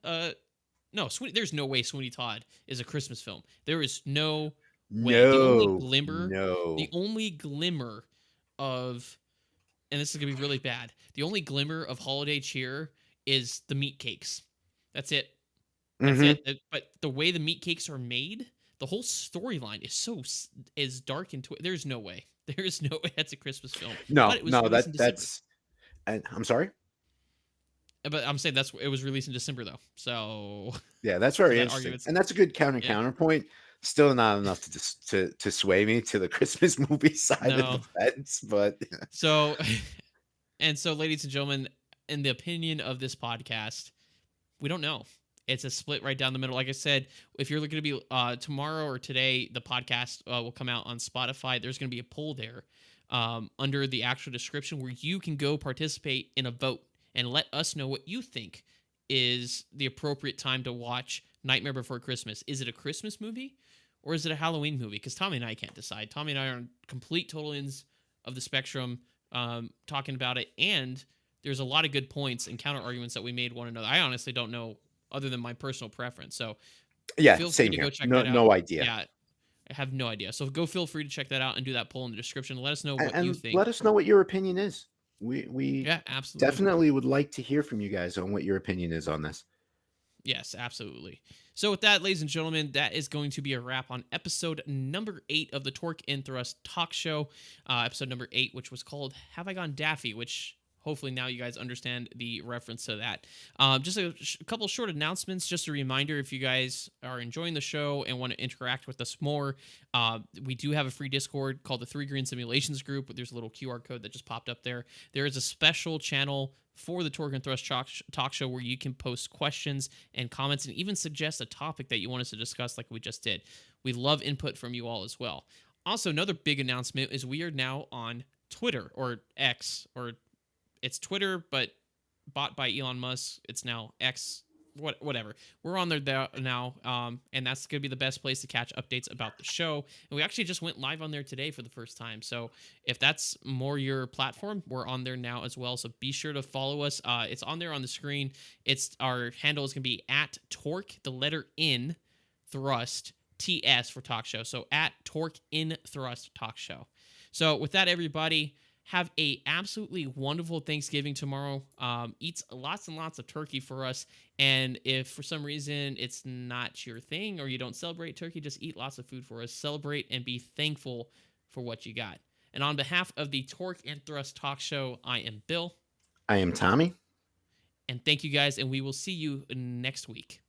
No, there's no way Sweeney Todd is a Christmas film. There is no way. No, no. The only glimmer of, and this is gonna be really bad. The only glimmer of holiday cheer is the meat cakes. That's it. That's Hmm. it. But the way the meat cakes are made, the whole storyline is dark and there's no way. There's no way that's a Christmas film. But No, it was no, released in that December. that's and I'm sorry? But I'm saying it was released in December though. So Yeah, that's so very that interesting, argument's and that's a good yeah. counterpoint. Still not enough to sway me to the Christmas movie side of the No. fence, but So and so ladies and gentlemen, in the opinion of this podcast, we don't know. It's a split right down the middle. Like I said, if you're looking to be tomorrow or today, the podcast will come out on Spotify. There's going to be a poll there under the actual description where you can go participate in a vote and let us know what you think is the appropriate time to watch Nightmare Before Christmas. Is it a Christmas movie or is it a Halloween movie? Because Tommy and I can't decide. Tommy and I are on complete total ends of the spectrum talking about it, and there's a lot of good points and counter arguments that we made one another. I honestly don't know other than my personal preference. So yeah, feel free same to go here. check No, that out. no idea. Yeah, I have no idea. So feel free to check that out and do that poll in the description. Let us know And, what you and think. let us know what your opinion is. We Yeah, absolutely. definitely would like to hear from you guys on what your opinion is on this. Yes, absolutely. So with that, ladies and gentlemen, that is going to be a wrap on episode number 8 of the Torque and Thrust Talk Show. Episode number 8, which was called "Have I Gone Daffy?" Which hopefully now you guys understand the reference to that. Just a couple short announcements. Just a reminder, if you guys are enjoying the show and want to interact with us more, we do have a free Discord called the Three Green Simulations Group. There's a little QR code that just popped up there. There is a special channel for the Torque and Thrust Talk Show where you can post questions and comments and even suggest a topic that you want us to discuss like we just did. We love input from you all as well. Also, another big announcement is we are now on Twitter, or X, or it's Twitter, but bought by Elon Musk. It's now X, whatever. We're on there now, and that's going to be the best place to catch updates about the show. And we actually just went live on there today for the first time. So if that's more your platform, we're on there now as well. So be sure to follow us. It's on there on the screen. Our handle is going to be at Torque, the letter in, Thrust, TS for Talk Show. So at Torque in Thrust Talk Show. So with that, everybody, have a absolutely wonderful Thanksgiving tomorrow. Eat lots and lots of turkey for us. And if for some reason it's not your thing or you don't celebrate turkey, just eat lots of food for us. Celebrate and be thankful for what you got. And on behalf of the Torque and Thrust Talk Show, I am Bill. I am Tommy. And thank you guys, and we will see you next week.